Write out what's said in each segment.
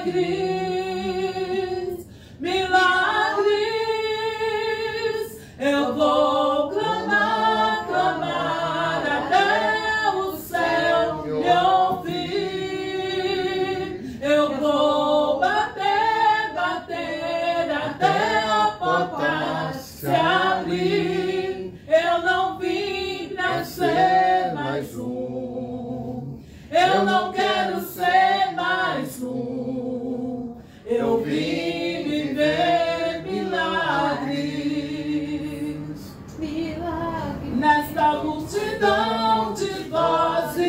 milagres, milagres. Eu vou clamar, clamar até o céu me ouvir. Eu vou bater, bater até a porta se abrir. Eu não vim pra ser mais um. Eu não quero ser mais um. Eu vim viver milagres. Milagres. Nesta multidão de vozes,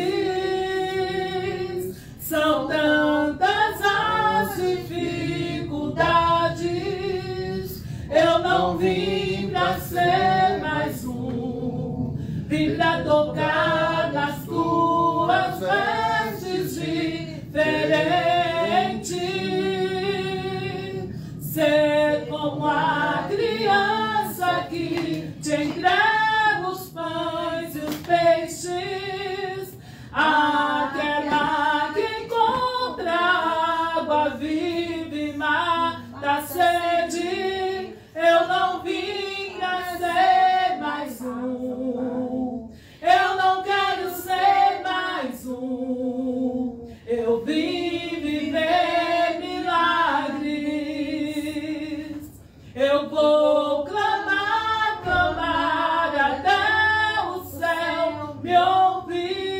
são tantas as dificuldades. Eu não vim pra ser mais um. Vim pra tocar nas tuas vestes diferente. Ser como a criança que te entrega os pães e os peixes. Aquela que encontra água viva e mata a sede. Eu não vim pra ser mais um. Eu não quero ser mais um. Eu vim viver milagres. Eu vou clamar, clamar até o céu me ouvir.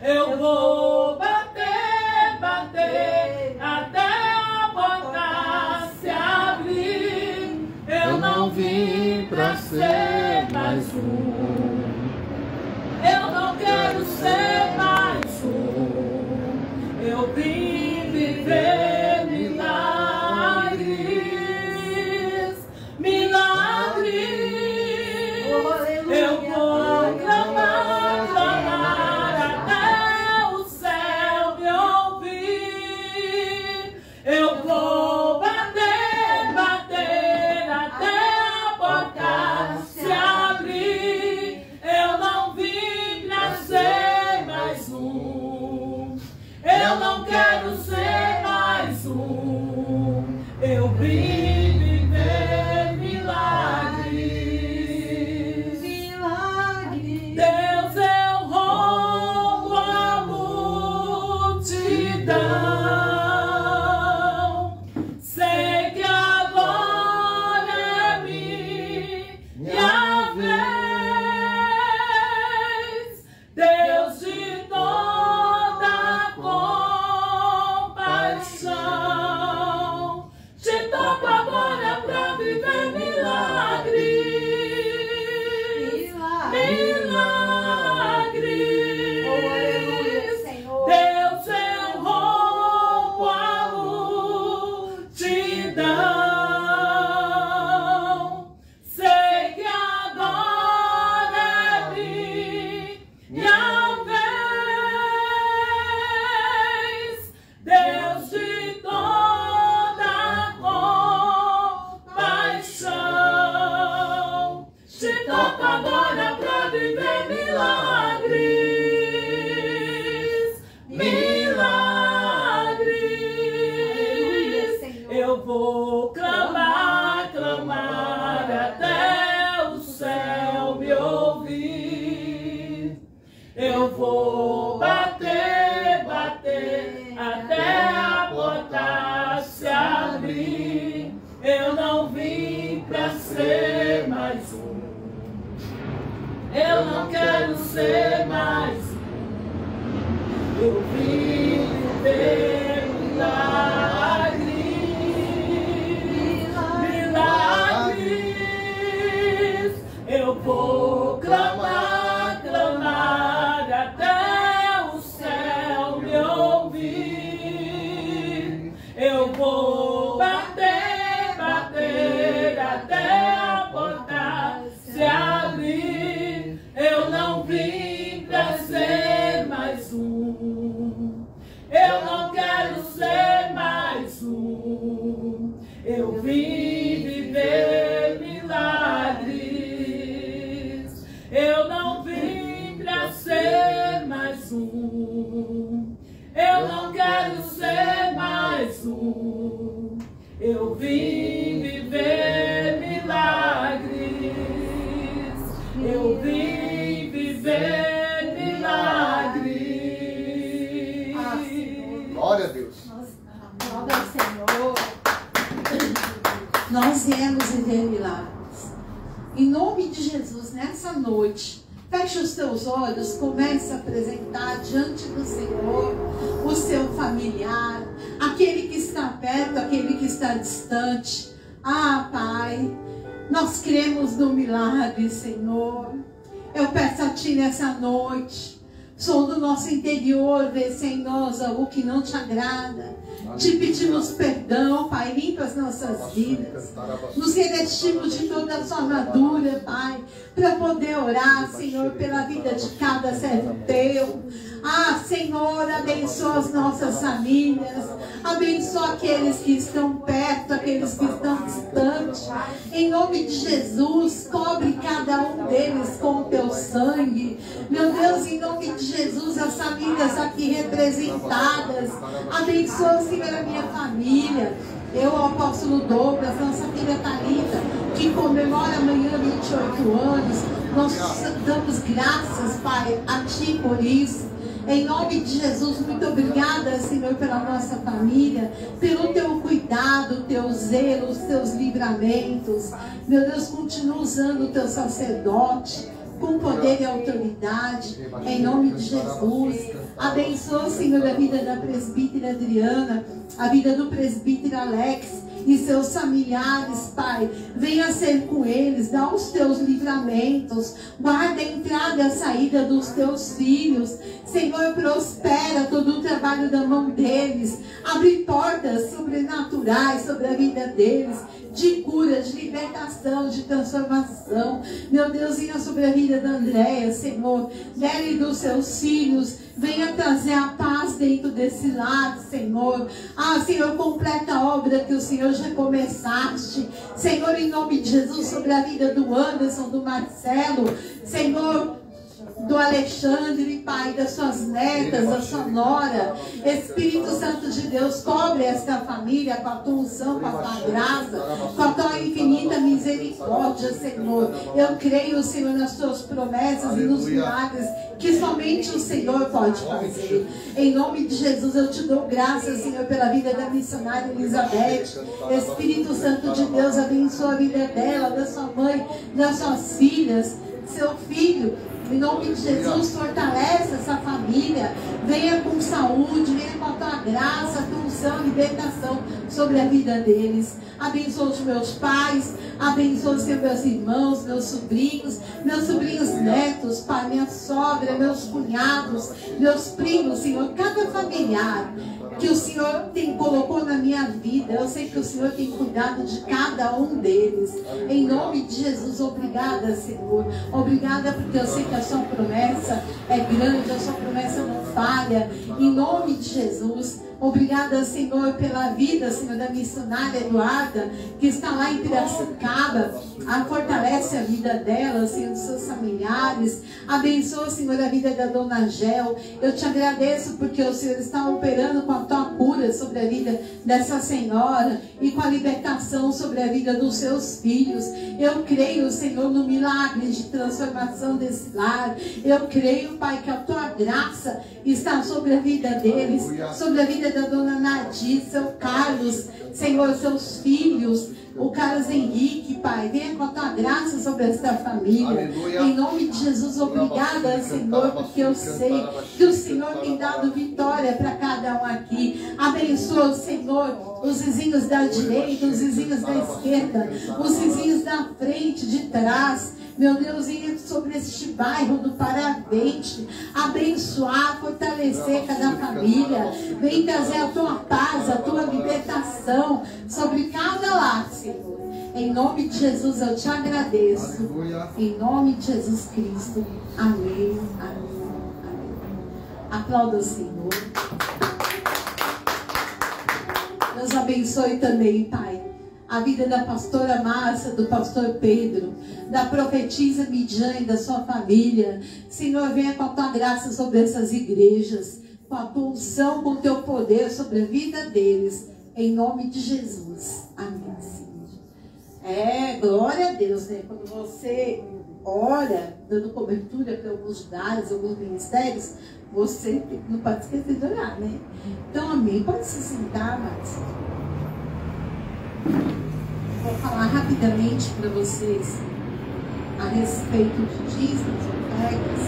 Eu vou bater, bater até a porta se abrir. Eu não vim pra ser mais um. Eu não quero ser mais um. Eu vim viver milagres, milagres. Eu vou clamar, clamar até o céu me ouvir. Eu vou bater, bater até a porta se abrir. Eu não vim pra ser mais um. Eu não quero ser mais um. Eu vim viver milagres. Milagres. Deus, eu roubo a multidão. Sei que agora é minha vez. Deus de toda compaixão, te toco agora pra viver milagres. Milagres. Deus, eu roubo a multidão. Sei que agora é minha vez. Deus de toda compaixão, te toco agora pra viver milagres. Milagres. Eu vou clamar, clamar até o céu me ouvir. Eu vou bater, bater até a porta se abrir. Eu não vim pra ser mais um. Eu não quero ser mais um. Eu vim viver milagres. Milagres. Eu vou clamar, clamar até o céu me ouvir. Eu vou bater, bater até a porta se abrir. Eu não vim pra ser mais um. Eu não quero ser mais um. Eu vim viver milagres. Eu não vim pra ser mais um. Eu não não quero ser mais um. Eu vim viver milagres. Eu vim viver milagres. Glória a Deus. Glória ao Senhor. Nós viemos viver milagres. Em nome de Jesus, nessa noite, feche os teus olhos, comece a apresentar diante do Senhor o seu familiar, aquele que está perto, aquele que está distante. Ah, Pai, nós cremos no milagre, Senhor. Eu peço a Ti nessa noite, som do nosso interior, vê se em nós algo que não Te agrada. Te pedimos perdão, Pai, limpa as nossas vidas. Nos revestimos de toda a sua armadura, Pai, para poder orar, Senhor, pela vida de cada servo teu. Ah, Senhor, abençoa as nossas famílias, abençoa aqueles que estão perto, aqueles que estão distantes. Em nome de Jesus, cobre cada um deles com o teu sangue. Meu Deus, em nome de Jesus, as famílias aqui representadas, abençoa, Senhor, a minha família. Eu, o apóstolo Douglas, nossa filha Thalita, que comemora amanhã 28 anos, nós damos graças, Pai, a Ti por isso. Em nome de Jesus, muito obrigada, Senhor, pela nossa família, pelo Teu cuidado, Teu zelo, os Teus livramentos. Meu Deus, continua usando o Teu sacerdote com poder e autoridade, em nome de Jesus. Abençoa, Senhor, a vida da presbítera Adriana, a vida do presbítero Alex e seus familiares, Pai. Venha ser com eles, dá os teus livramentos, guarda a entrada e a saída dos teus filhos. Senhor, prospera todo o trabalho da mão deles, abre portas sobrenaturais sobre a vida deles, de cura, de libertação, de transformação. Meu Deus, venha sobre a vida da Andréia, Senhor, dela e dos seus filhos. Venha trazer a paz dentro desse lar, Senhor. Ah, Senhor, completa a obra que o Senhor já começaste. Senhor, em nome de Jesus, sobre a vida do Anderson, do Marcelo, Senhor, do Alexandre, Pai, das suas netas, da sua nora. Espírito Santo de Deus, cobre esta família com a tua unção, com a tua graça, com a tua infinita misericórdia, Senhor. Eu creio, Senhor, nas tuas promessas e nos milagres que somente o Senhor pode fazer. Em nome de Jesus, eu te dou graças, Senhor, pela vida da missionária Elizabeth. Espírito Santo de Deus, abençoa a vida dela, da sua mãe, das suas filhas, seu filho. Em nome de Jesus, fortalece essa família. Venha com saúde, venha com a tua graça, a tua unção, libertação sobre a vida deles. Abençoa os meus pais, abençoa, Senhor, meus irmãos, meus sobrinhos netos, Pai, minha sogra, meus cunhados, meus primos, Senhor, cada familiar que o Senhor colocou na minha vida. Eu sei que o Senhor tem cuidado de cada um deles. Em nome de Jesus, obrigada, Senhor. Obrigada porque eu sei que a sua promessa é grande, a sua promessa não falha. Em nome de Jesus. Obrigada, Senhor, pela vida, Senhor, da missionária Eduarda, que está lá em Piracicaba. Fortalece a vida dela, Senhor, dos seus familiares. Abençoa, Senhor, a vida da dona Gel. Eu te agradeço porque o Senhor está operando com a tua cura sobre a vida dessa senhora e com a libertação sobre a vida dos seus filhos. Eu creio, Senhor, no milagre de transformação desse lar. Eu creio, Pai, que a tua graça está sobre a vida deles, sobre a vida da dona Nadir, seu Carlos, Senhor, seus filhos, o Carlos Henrique, Pai. Venha com a tua graça sobre esta família. Aleluia. Em nome de Jesus, obrigada, Senhor, porque eu sei que o Senhor tem dado vitória para cada um aqui. Abençoa, Senhor, os vizinhos da direita, os vizinhos da esquerda, os vizinhos da frente, de trás. Meu Deus, venha sobre este bairro do Paravente, abençoar, fortalecer cada família. Vem trazer a tua paz, a tua libertação sobre cada lar, Senhor. Em nome de Jesus eu te agradeço. Aleluia. Em nome de Jesus Cristo. Amém. Amém. Amém. Aplauda o Senhor. Deus abençoe também, Pai, a vida da pastora Márcia, do pastor Pedro, da profetisa Midian e da sua família. Senhor, venha com a tua graça sobre essas igrejas. com a tua unção, com o teu poder sobre a vida deles, em nome de Jesus. Amém, Senhor. Glória a Deus, né? Quando você ora, dando cobertura para alguns lugares, alguns ministérios, você não pode esquecer de orar, né? Então, amém. Pode se sentar, mas vou falar rapidamente para vocês a respeito de dízimos, ofertas.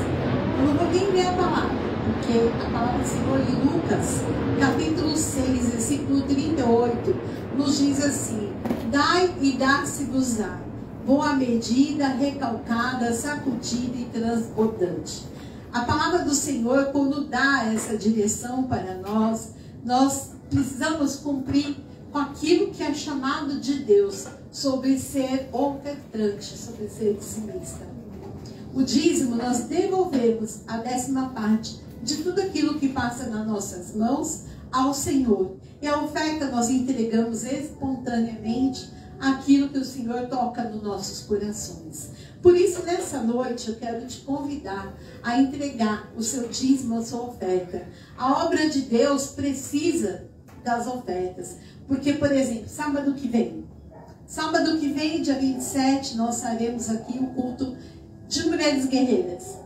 Eu não vou nem ler a palavra, porque a palavra do Senhor em Lucas, capítulo 6, versículo 38, nos diz assim: dai e dá-se-vos-á, boa medida, recalcada, sacudida e transbordante. A palavra do Senhor, quando dá essa direção para nós, nós precisamos cumprir com aquilo que é chamado de Deus, sobre ser ofertante, sobre ser dizimista. O dízimo, nós devolvemos a 10ª parte de tudo aquilo que passa nas nossas mãos ao Senhor. E a oferta nós entregamos espontaneamente aquilo que o Senhor toca nos nossos corações. Por isso, nessa noite, eu quero te convidar a entregar o seu dízimo, a sua oferta. A obra de Deus precisa das ofertas. Porque, por exemplo, sábado que vem, dia 27, nós faremos aqui o culto de mulheres guerreiras.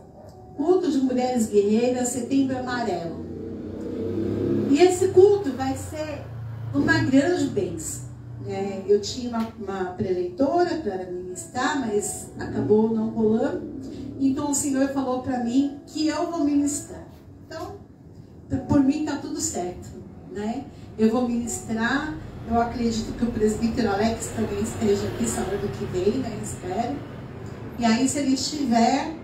Culto de mulheres guerreiras, Setembro Amarelo. E esse culto vai ser uma grande bênção. Eu tinha uma preleitora para ministrar, mas acabou não rolando. Então o Senhor falou para mim que eu vou ministrar. Então, por mim está tudo certo, né? Eu vou ministrar. Eu acredito que o presbítero Alex também esteja aqui sábado que vem, né? Espero. E aí, se ele estiver,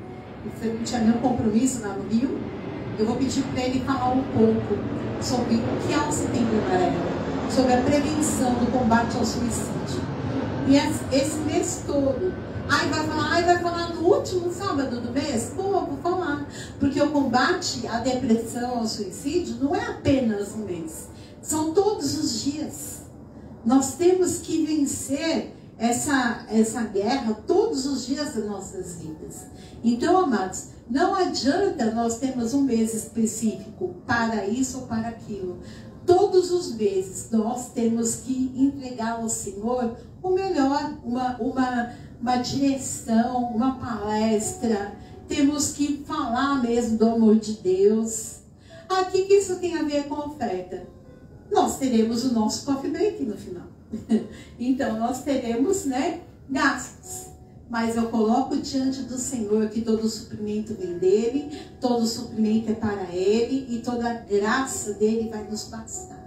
eu não tinha nenhum compromisso lá no Rio, eu vou pedir para ele falar um pouco sobre o que é o Setembro Amarelo, sobre a prevenção do combate ao suicídio. E esse mês todo. Vai falar no último sábado do mês? Pô, vou falar. Porque o combate à depressão, ao suicídio, não é apenas um mês. São todos os dias. Nós temos que vencer essa guerra todos os dias das nossas vidas. Então, amados, não adianta nós termos um mês específico para isso ou para aquilo. Todos os meses nós temos que entregar ao Senhor o melhor, uma direção, uma palestra. Temos que falar mesmo do amor de Deus. O que isso tem a ver com a oferta? Nós teremos o nosso coffee break no final. Então, nós teremos, gastos. Mas eu coloco diante do Senhor que todo o suprimento vem dEle, todo o suprimento é para Ele e toda a graça dEle vai nos bastar.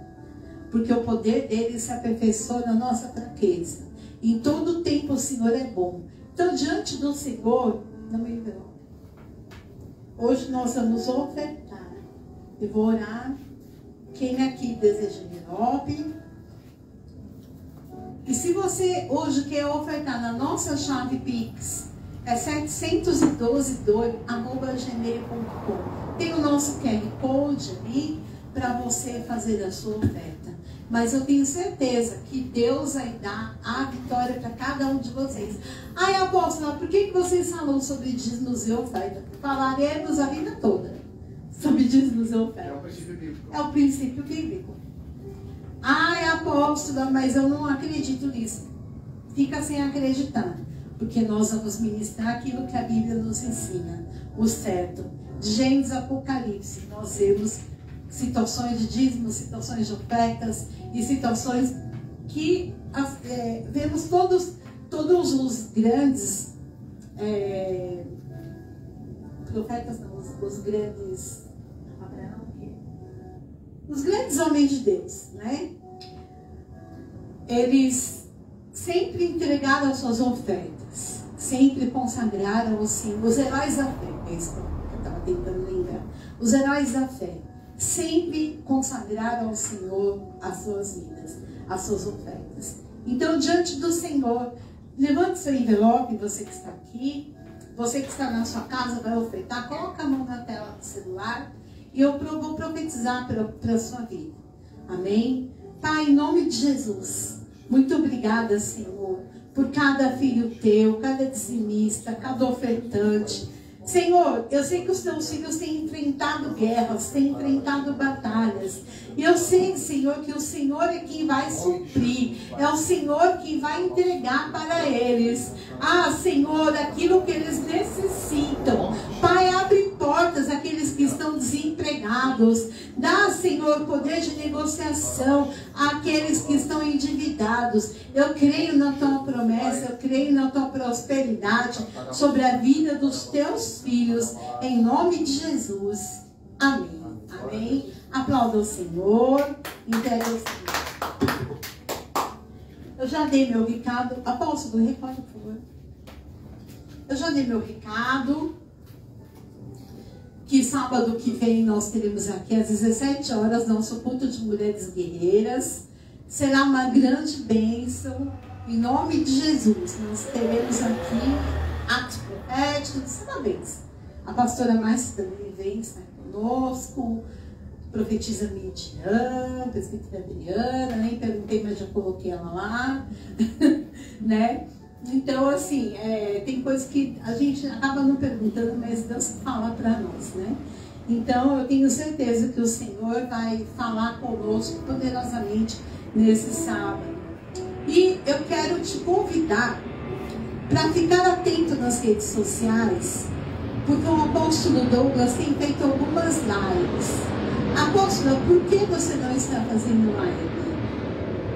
Porque o poder dEle se aperfeiçoa na nossa fraqueza. Em todo o tempo o Senhor é bom. Então, diante do Senhor, não me envelope. Hoje nós vamos ofertar. Eu vou orar. Quem aqui deseja envelope? E se você hoje quer ofertar na nossa chave Pix, é 712.gmail.com. Tem o nosso QR Code ali para você fazer a sua oferta. Mas eu tenho certeza que Deus vai dar a vitória para cada um de vocês. Apóstola, por que vocês falam sobre dízimos e oferta? Falaremos a vida toda sobre dízimos e oferta. É o princípio bíblico. É o princípio bíblico. Apóstola, mas eu não acredito nisso. Fica sem acreditar. Porque nós vamos ministrar aquilo que a Bíblia nos ensina. O certo. De Gênesis a Apocalipse. Nós vemos situações de dízimos, situações de ofertas e situações que vemos todos os grandes profetas, não, os grandes os grandes homens de Deus, né? Eles sempre entregaram as suas ofertas, sempre consagraram ao Senhor. Os heróis da fé, é isso que eu estava tentando lembrar. Os heróis da fé sempre consagraram ao Senhor as suas vidas, as suas ofertas. Então, diante do Senhor, levante seu envelope, você que está aqui, você que está na sua casa, vai ofertar, coloca a mão na tela do celular e eu vou profetizar para a sua vida. Amém? Pai, em nome de Jesus, muito obrigada, Senhor, por cada filho teu, cada dizimista, cada ofertante. Senhor, eu sei que os teus filhos têm enfrentado guerras, têm enfrentado batalhas. E eu sei, Senhor, que o Senhor é quem vai suprir. É o Senhor quem vai entregar para eles. Ah, Senhor, aquilo que eles necessitam. Pai, abre portas àqueles que estão desempregados. Dá, Senhor, poder de negociação àqueles que estão endividados. Eu creio na tua promessa, eu creio na tua prosperidade sobre a vida dos teus filhos, em nome de Jesus. Amém. Amém. Aplauda o Senhor. Entregue ao Senhor. Eu já dei meu recado. Apóstolo, recorda, por favor. Eu já dei meu recado. Que sábado que vem nós teremos aqui às 17 horas nosso culto de mulheres guerreiras. Será uma grande bênção. Em nome de Jesus, nós teremos aqui atos proféticos. Parabéns. A pastora Márcia também vem estar conosco. Profetisa Midian, presbítera Adriana, nem perguntei, mas já coloquei ela lá. Né? Então, assim, tem coisas que a gente acaba não perguntando, mas Deus fala para nós, né? Então, eu tenho certeza que o Senhor vai falar conosco poderosamente nesse sábado. E eu quero te convidar para ficar atento nas redes sociais, porque o apóstolo Douglas tem feito algumas lives. Apóstolo, por que você não está fazendo live?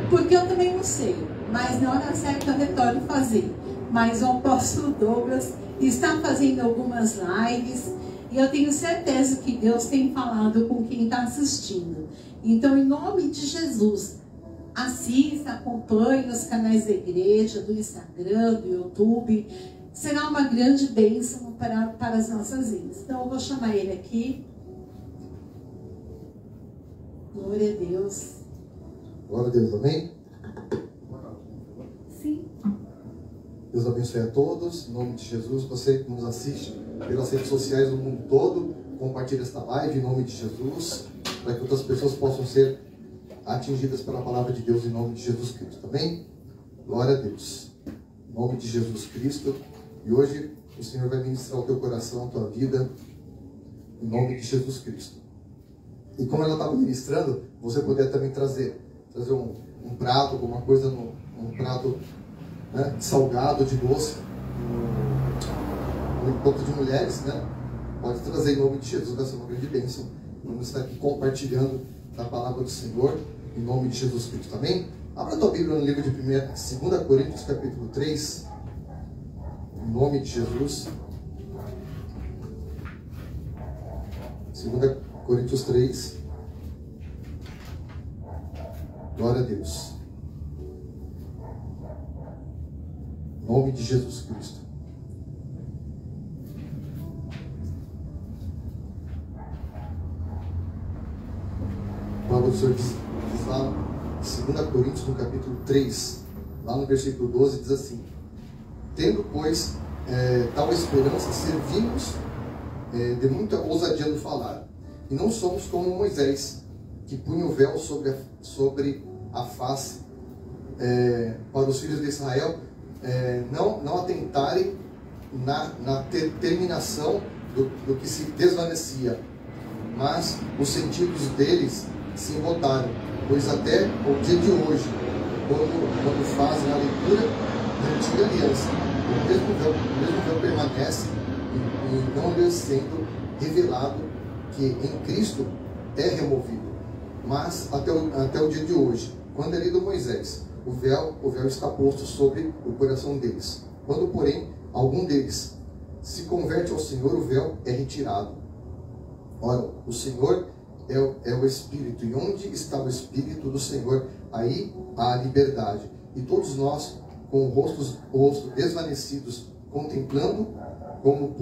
Porque eu também não sei, mas na hora certa eu retorno fazer. Mas o apóstolo Douglas está fazendo algumas lives e eu tenho certeza que Deus tem falado com quem está assistindo. Então, em nome de Jesus, assista, acompanhe os canais da igreja, do Instagram, do YouTube. Será uma grande bênção para as nossas vidas. Então, eu vou chamar ele aqui. Glória a Deus. Glória a Deus, amém? Sim. Deus abençoe a todos, em nome de Jesus. Você que nos assiste pelas redes sociais do mundo todo, compartilhe esta live em nome de Jesus, para que outras pessoas possam ser atingidas pela palavra de Deus em nome de Jesus Cristo, amém? Glória a Deus. Em nome de Jesus Cristo. E hoje o Senhor vai ministrar o teu coração, a tua vida, em nome de Jesus Cristo. E como ela estava ministrando, você poderia também trazer um prato, alguma coisa, um prato, né, salgado, de doce, no encontro de mulheres, né? Pode trazer em nome de Jesus, vai ser uma grande bênção. Vamos estar aqui compartilhando a palavra do Senhor, em nome de Jesus Cristo, amém? Abra a tua Bíblia no livro de 2 Coríntios, capítulo 3, em nome de Jesus. 2 Coríntios 3. Glória a Deus. Em nome de Jesus Cristo. A palavra do Senhor diz lá em 2 Coríntios, no capítulo 3, lá no versículo 12, diz assim: tendo, pois, tal esperança, servimos de muita ousadia no falar. E não somos como Moisés, que punha o véu sobre a face, para os filhos de Israel não atentarem na terminação do que se desvanecia. Mas os sentidos deles se embotaram, pois até o dia de hoje, quando fazem a leitura da antiga aliança, o mesmo véu permanece e não lhes sendo revelado que em Cristo é removido. Mas até o dia de hoje, quando é lido Moisés, o véu está posto sobre o coração deles. Quando, porém, algum deles se converte ao Senhor, o véu é retirado. Ora, o Senhor é o Espírito, e onde está o Espírito do Senhor, aí há a liberdade. E todos nós, com o rosto desvanecidos, contemplando como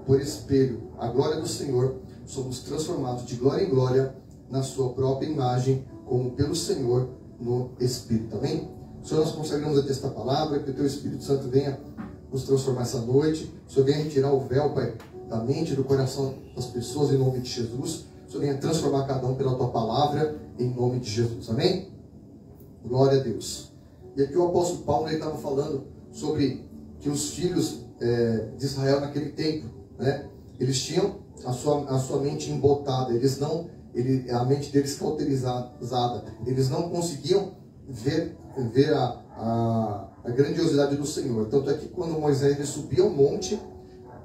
por espelho a glória do Senhor, somos transformados de glória em glória na sua própria imagem, como pelo Senhor no Espírito. Amém? Senhor, nós consagramos a esta palavra, que o Teu Espírito Santo venha nos transformar essa noite. O Senhor venha retirar o véu, Pai, da mente e do coração das pessoas, em nome de Jesus. O Senhor venha transformar cada um pela Tua palavra, em nome de Jesus. Amém? Glória a Deus. E aqui o apóstolo Paulo estava falando sobre que os filhos de Israel naquele tempo, né? Eles tinham a sua mente embotada, a mente deles cauterizada, eles não conseguiam ver a grandiosidade do Senhor. Tanto é que quando Moisés ele subiu ao monte,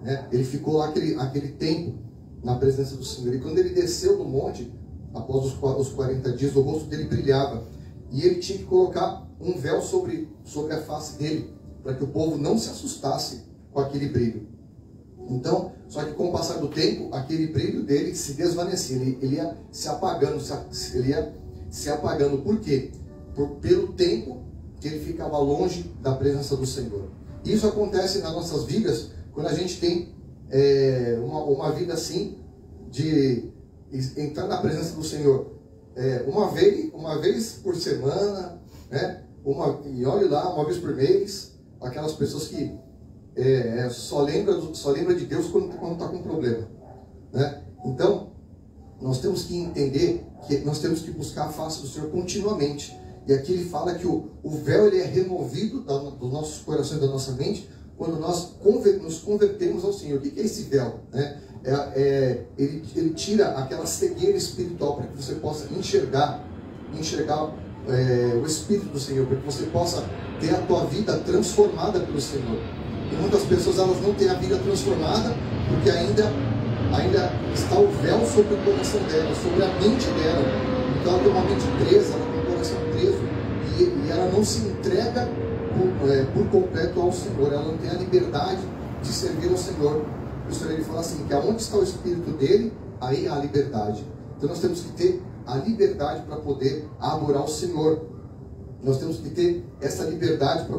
né, ele ficou lá aquele tempo na presença do Senhor. E quando ele desceu do monte, após os 40 dias, o rosto dele brilhava. E ele tinha que colocar um véu sobre a face dele, para que o povo não se assustasse com aquele brilho. Então, só que com o passar do tempo, aquele brilho dele se desvanecia, ele ia se apagando, Por quê? Pelo tempo que ele ficava longe da presença do Senhor. Isso acontece nas nossas vidas, quando a gente tem uma vida assim, de entrar na presença do Senhor uma vez por semana, né? E olhe lá, uma vez por mês, aquelas pessoas que só lembra de Deus quando está com problema, né? Então, nós temos que entender que nós temos que buscar a face do Senhor continuamente. E aqui ele fala que o véu ele é removido dos nossos corações, da nossa mente, quando nós nos convertemos ao Senhor. O que é esse véu, né? Ele tira aquela cegueira espiritual para que você possa enxergar o Espírito do Senhor, para que você possa ter a tua vida transformada pelo Senhor. E muitas pessoas elas não têm a vida transformada porque ainda está o véu sobre o coração dela, sobre a mente dela. Então ela tem uma mente presa, ela tem um coração preso e ela não se entrega por completo ao Senhor. Ela não tem a liberdade de servir ao Senhor. O Senhor ele fala assim, que aonde está o Espírito dele, aí há a liberdade. Então nós temos que ter a liberdade para poder adorar o Senhor. Nós temos que ter essa liberdade para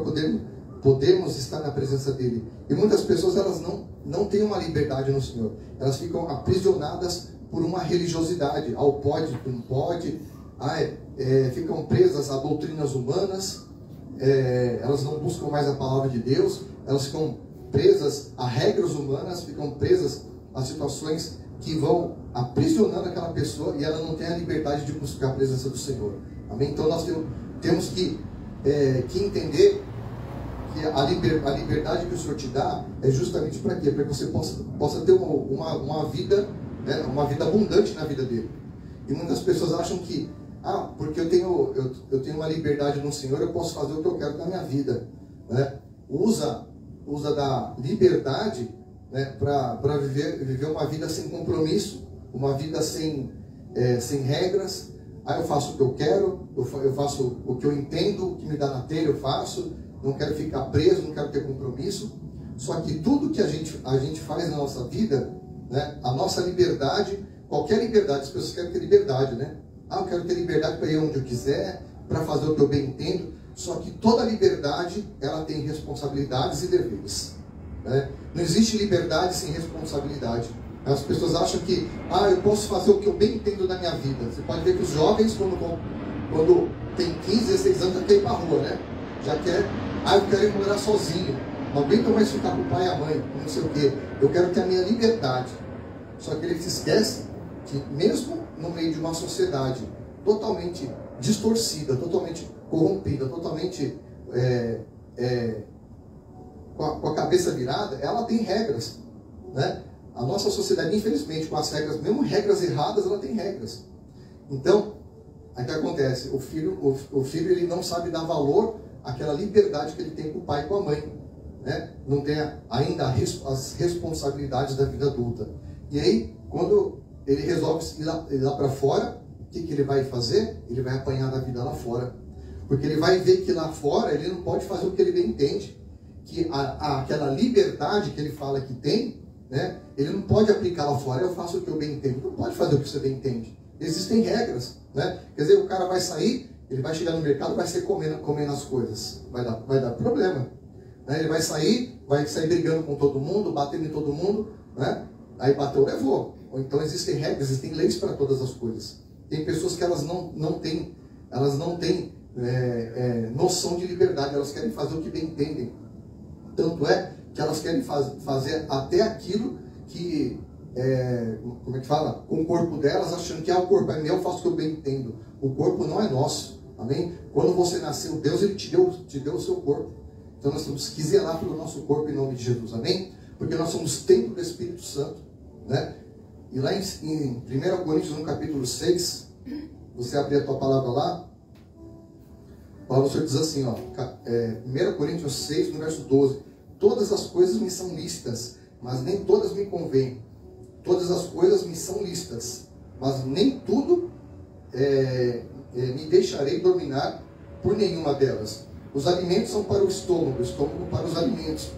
podermos estar na presença dele. E muitas pessoas elas não têm uma liberdade no Senhor. Elas ficam aprisionadas por uma religiosidade. Pode, não pode. Ficam presas a doutrinas humanas. Elas não buscam mais a palavra de Deus. Elas ficam presas a regras humanas. Ficam presas a situações que vão aprisionando aquela pessoa e ela não tem a liberdade de buscar a presença do Senhor. Amém? Então nós temos que entender que a liberdade que o Senhor te dá é justamente para quê? Para que você possa ter uma vida, né, uma vida abundante na vida dele. E muitas pessoas acham que porque eu tenho uma liberdade no Senhor, eu posso fazer o que eu quero na minha vida, né? Usa da liberdade, né, para viver uma vida sem compromisso, uma vida sem regras. Eu faço o que eu quero, eu faço o que eu entendo, o que me dá na telha eu faço, não quero ficar preso, não quero ter compromisso. Só que tudo que a gente faz na nossa vida, né, a nossa liberdade, qualquer liberdade, as pessoas querem ter liberdade, né? Eu quero ter liberdade para ir onde eu quiser, para fazer o que eu bem entendo. Só que toda liberdade, ela tem responsabilidades e deveres, né? Não existe liberdade sem responsabilidade. As pessoas acham que, eu posso fazer o que eu bem entendo na minha vida. Você pode ver que os jovens, quando tem 15, 16 anos, já quer ir para a rua, né? Já quer, eu quero ir morar sozinho. Não aguento mais ficar com o pai e a mãe, não sei o quê. Eu quero ter a minha liberdade. Só que ele se esquece que mesmo no meio de uma sociedade totalmente distorcida, totalmente corrompida, totalmente com a cabeça virada, ela tem regras, né? A nossa sociedade, infelizmente, com as regras, mesmo regras erradas, ela tem regras. Então, aí o que acontece? O filho ele não sabe dar valor àquela liberdade que ele tem com o pai e com a mãe, né? Não tem ainda as responsabilidades da vida adulta. E aí, quando ele resolve ir lá para fora, o que ele vai fazer? Ele vai apanhar da vida lá fora. Porque ele vai ver que lá fora ele não pode fazer o que ele bem entende. Que aquela liberdade que ele fala que tem, né, ele não pode aplicar lá fora. Eu faço o que eu bem entendo. Não pode fazer o que você bem entende. Existem regras, né? Quer dizer, o cara vai sair, ele vai chegar no mercado, vai sair comendo as coisas. Vai dar problema, né? Ele vai sair brigando com todo mundo, batendo em todo mundo, né? Aí bateu, levou. Ou então existem regras, existem leis para todas as coisas. Tem pessoas que elas não têm noção de liberdade. Elas querem fazer o que bem entendem. Tanto é que elas querem fazer até aquilo que, como é que fala? Com o corpo delas, achando que o corpo é meu, eu faço o que eu bem entendo. O corpo não é nosso, amém? Quando você nasceu, Deus ele te deu o seu corpo. Então nós temos que zelar pelo nosso corpo em nome de Jesus, amém? porque nós somos templo do Espírito Santo, né? E lá em 1 Coríntios, no capítulo 6, você abrir a tua palavra lá, a palavra do Senhor diz assim, ó, 1 Coríntios 6, no verso 12: todas as coisas me são lícitas, mas nem todas me convêm. Todas as coisas me são lícitas, mas nem tudo me deixarei dominar por nenhuma delas. Os alimentos são para o estômago para os alimentos.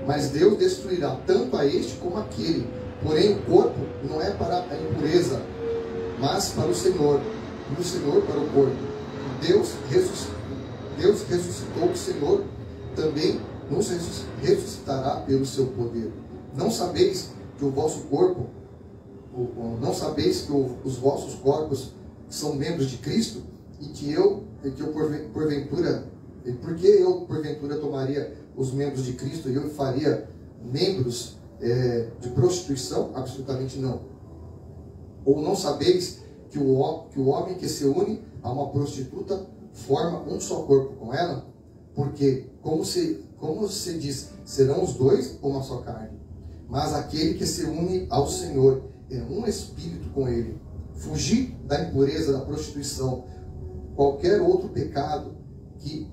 Mas Deus destruirá tanto a este como aquele. Porém, o corpo não é para a impureza, mas para o Senhor. E o Senhor para o corpo. Deus ressuscitou o Senhor, também nos ressuscitará pelo seu poder. Não sabeis que o vosso corpo, não sabeis que os vossos corpos são membros de Cristo? E que eu porventura, porque eu porventura tomaria os membros de Cristo e eu faria membros de prostituição? Absolutamente não. Ou não sabeis que o homem que se une a uma prostituta forma um só corpo com ela? Porque, como se diz, serão os dois uma só carne. Mas aquele que se une ao Senhor é um espírito com ele. Fugir da impureza, da prostituição. Qualquer outro pecado que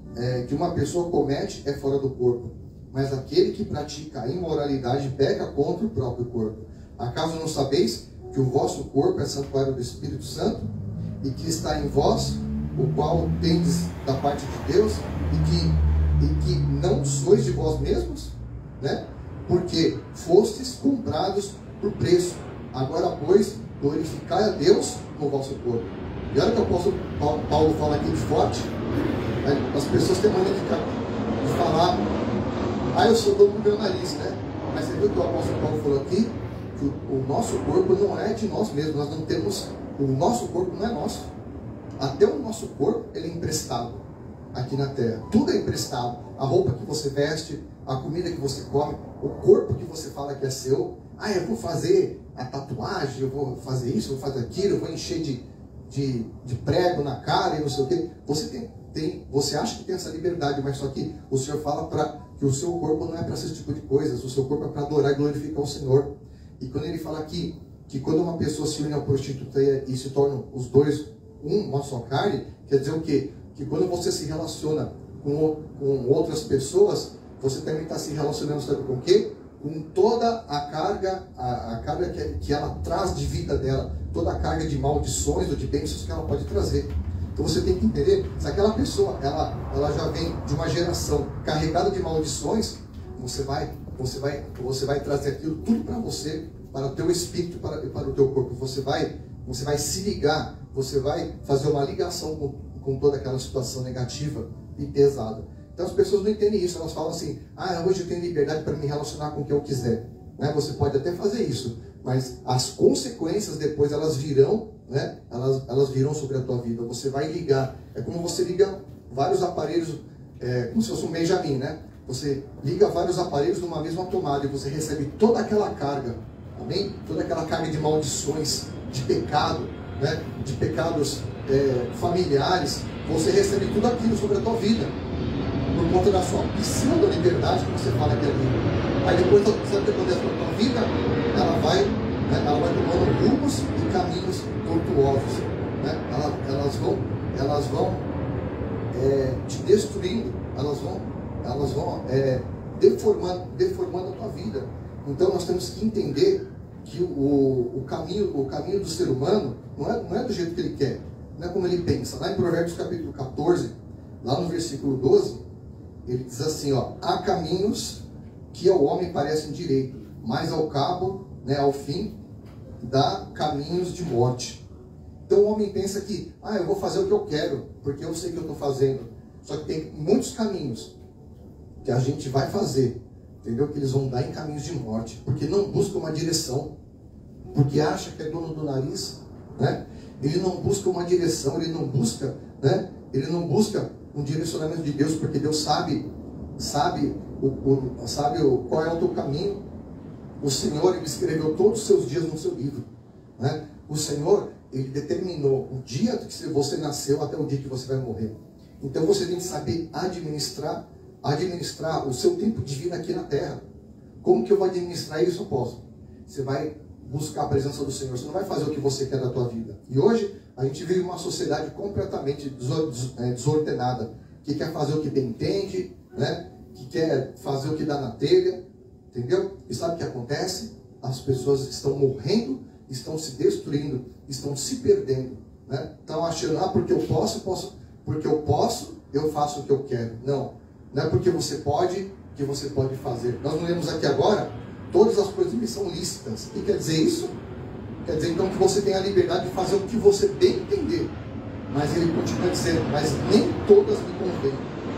uma pessoa comete é fora do corpo. Mas aquele que pratica a imoralidade peca contra o próprio corpo. Acaso não sabeis que o vosso corpo é santuário do Espírito Santo, e que está em vós, o qual tendes da parte de Deus, e que não sois de vós mesmos? Né? Porque fostes comprados por preço. Agora, pois, glorificai a Deus no vosso corpo. E olha o que o apóstolo Paulo fala aqui de forte. Né? As pessoas têm mania de falar: eu sou dono do meu nariz, né? Mas você viu o que o apóstolo Paulo falou aqui? Que o nosso corpo não é de nós mesmos. Nós não temos... O nosso corpo não é nosso. Até o nosso corpo, ele é emprestado aqui na terra. Tudo é emprestado. A roupa que você veste, a comida que você come, o corpo que você fala que é seu. Eu vou fazer a tatuagem, eu vou fazer isso, eu vou fazer aquilo, eu vou encher de prego na cara e não sei o quê. Você acha que tem essa liberdade, mas só que o Senhor fala que o seu corpo não é para esse tipo de coisas. O seu corpo é para adorar e glorificar o Senhor. E quando ele fala aqui que quando uma pessoa se une ao prostituta e se tornam os dois uma só carne, quer dizer o quê? Que quando você se relaciona com outras pessoas, você também está se relacionando, sabe com o quê? Com toda a carga que ela traz de vida dela, toda a carga de maldições ou de bênçãos que ela pode trazer. Então você tem que entender, se aquela pessoa ela já vem de uma geração carregada de maldições, você vai trazer aquilo tudo para você, para o teu espírito, para o teu corpo. Você vai se ligar, você vai fazer uma ligação com toda aquela situação negativa e pesada. Então as pessoas não entendem isso, elas falam assim: hoje eu tenho liberdade para me relacionar com quem eu quiser. Né? Você pode até fazer isso, mas as consequências depois elas virão, né? Elas virão sobre a tua vida. Você vai ligar, é como você liga vários aparelhos, como se fosse um Benjamin, né? Você liga vários aparelhos numa mesma tomada e você recebe toda aquela carga, amém? Toda aquela carga de maldições, de pecado, né? De pecados familiares. Você recebe tudo aquilo sobre a tua vida, por conta da sua pseudo-liberdade que você fala aqui ali. Aí depois, sabe o que acontece com a tua vida? Ela vai tomando rumos e caminhos tortuosos. Né? Elas vão te destruindo, elas vão deformando a tua vida. Então nós temos que entender que o caminho do ser humano não é do jeito que ele quer, não é como ele pensa. Lá em Provérbios capítulo 14, lá no versículo 12, ele diz assim, há caminhos que ao homem parecem direito, mas ao cabo, né, ao fim, dá caminhos de morte. Então o homem pensa que, eu vou fazer o que eu quero, porque eu sei o que eu estou fazendo. Só que tem muitos caminhos que a gente vai fazer, entendeu? Que eles vão dar em caminhos de morte, porque não busca uma direção, porque acha que é dono do nariz, né? Ele não busca uma direção, ele não busca, né? Ele não busca um direcionamento de Deus, porque Deus sabe qual é o teu caminho. O Senhor, ele escreveu todos os seus dias no seu livro, né? O Senhor, ele determinou o dia que você nasceu até o dia que você vai morrer. Então você tem que saber administrar o seu tempo de vida aqui na terra. Como que eu vou administrar isso, apóstolo? Você vai buscar a presença do Senhor. Você não vai fazer o que você quer da tua vida. E hoje, a gente vive uma sociedade completamente desordenada. Que quer fazer o que bem entende, né? Que quer fazer o que dá na telha. Entendeu? E sabe o que acontece? As pessoas estão morrendo, estão se destruindo, estão se perdendo, né? Estão achando, porque eu posso, eu faço o que eu quero. Não é porque você pode que você pode fazer. Nós não lemos aqui agora, todas as coisas me são lícitas. O que quer dizer isso? Quer dizer então que você tem a liberdade de fazer o que você bem entender. Mas ele continua dizendo, mas nem todas me convêm.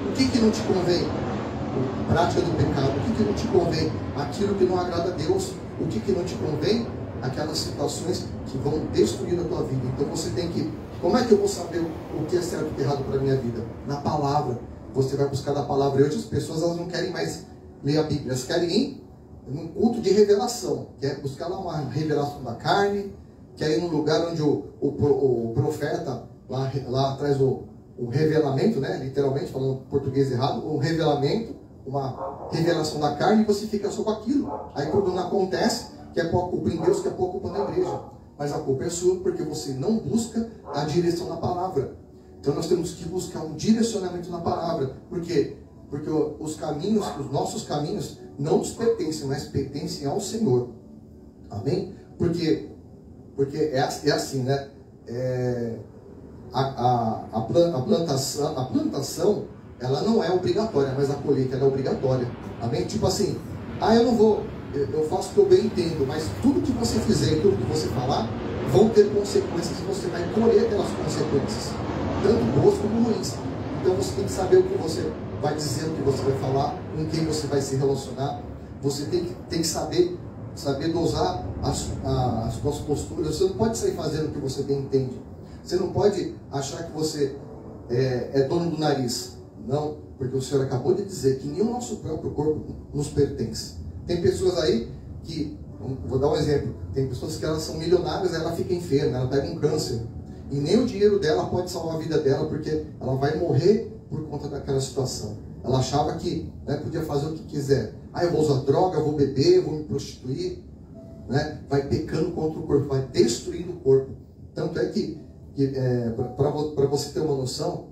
O que não te convém? A prática do pecado. O que não te convém? Aquilo que não agrada a Deus. O que não te convém? Aquelas situações que vão destruir a tua vida. Então você tem que... Como é que eu vou saber o que é certo e o que é errado para a minha vida? Na palavra. Você vai buscar na palavra. E hoje as pessoas elas não querem mais ler a Bíblia. Elas querem ir num culto de revelação. Quer buscar lá uma revelação da carne. Quer ir num lugar onde o profeta lá traz o revelamento, né? Literalmente, falando português errado. O revelamento, uma revelação da carne, e você fica só com aquilo. Aí quando não acontece, que é pouco culpa em Deus, que é pouco culpa na igreja. Mas a culpa é sua, porque você não busca a direção na palavra. Então nós temos que buscar um direcionamento na palavra. Por quê? Porque os nossos caminhos não nos pertencem, mas pertencem ao Senhor. Amém? Porque é assim, né? A plantação, ela não é obrigatória, mas a colheita ela é obrigatória. Amém? Tipo assim, eu não vou, eu faço o que eu bem entendo, mas tudo que você fizer, tudo que você falar, vão ter consequências e você vai colher aquelas consequências, tanto boas como ruins. Então você tem que saber o que você vai dizer, o que você vai falar, com quem você vai se relacionar. Você tem que saber dosar as suas posturas. Você não pode sair fazendo o que você bem entende. Você não pode achar que você é dono do nariz. Não, porque o Senhor acabou de dizer que nem o nosso próprio corpo nos pertence. Tem pessoas aí que, vou dar um exemplo, tem pessoas que elas são milionárias, ela fica enferma, ela pega um câncer. E nem o dinheiro dela pode salvar a vida dela, porque ela vai morrer por conta daquela situação. Ela achava que podia fazer o que quiser. Eu vou usar droga, eu vou beber, eu vou me prostituir. Né? Vai pecando contra o corpo, vai destruindo o corpo. Tanto é que para você ter uma noção,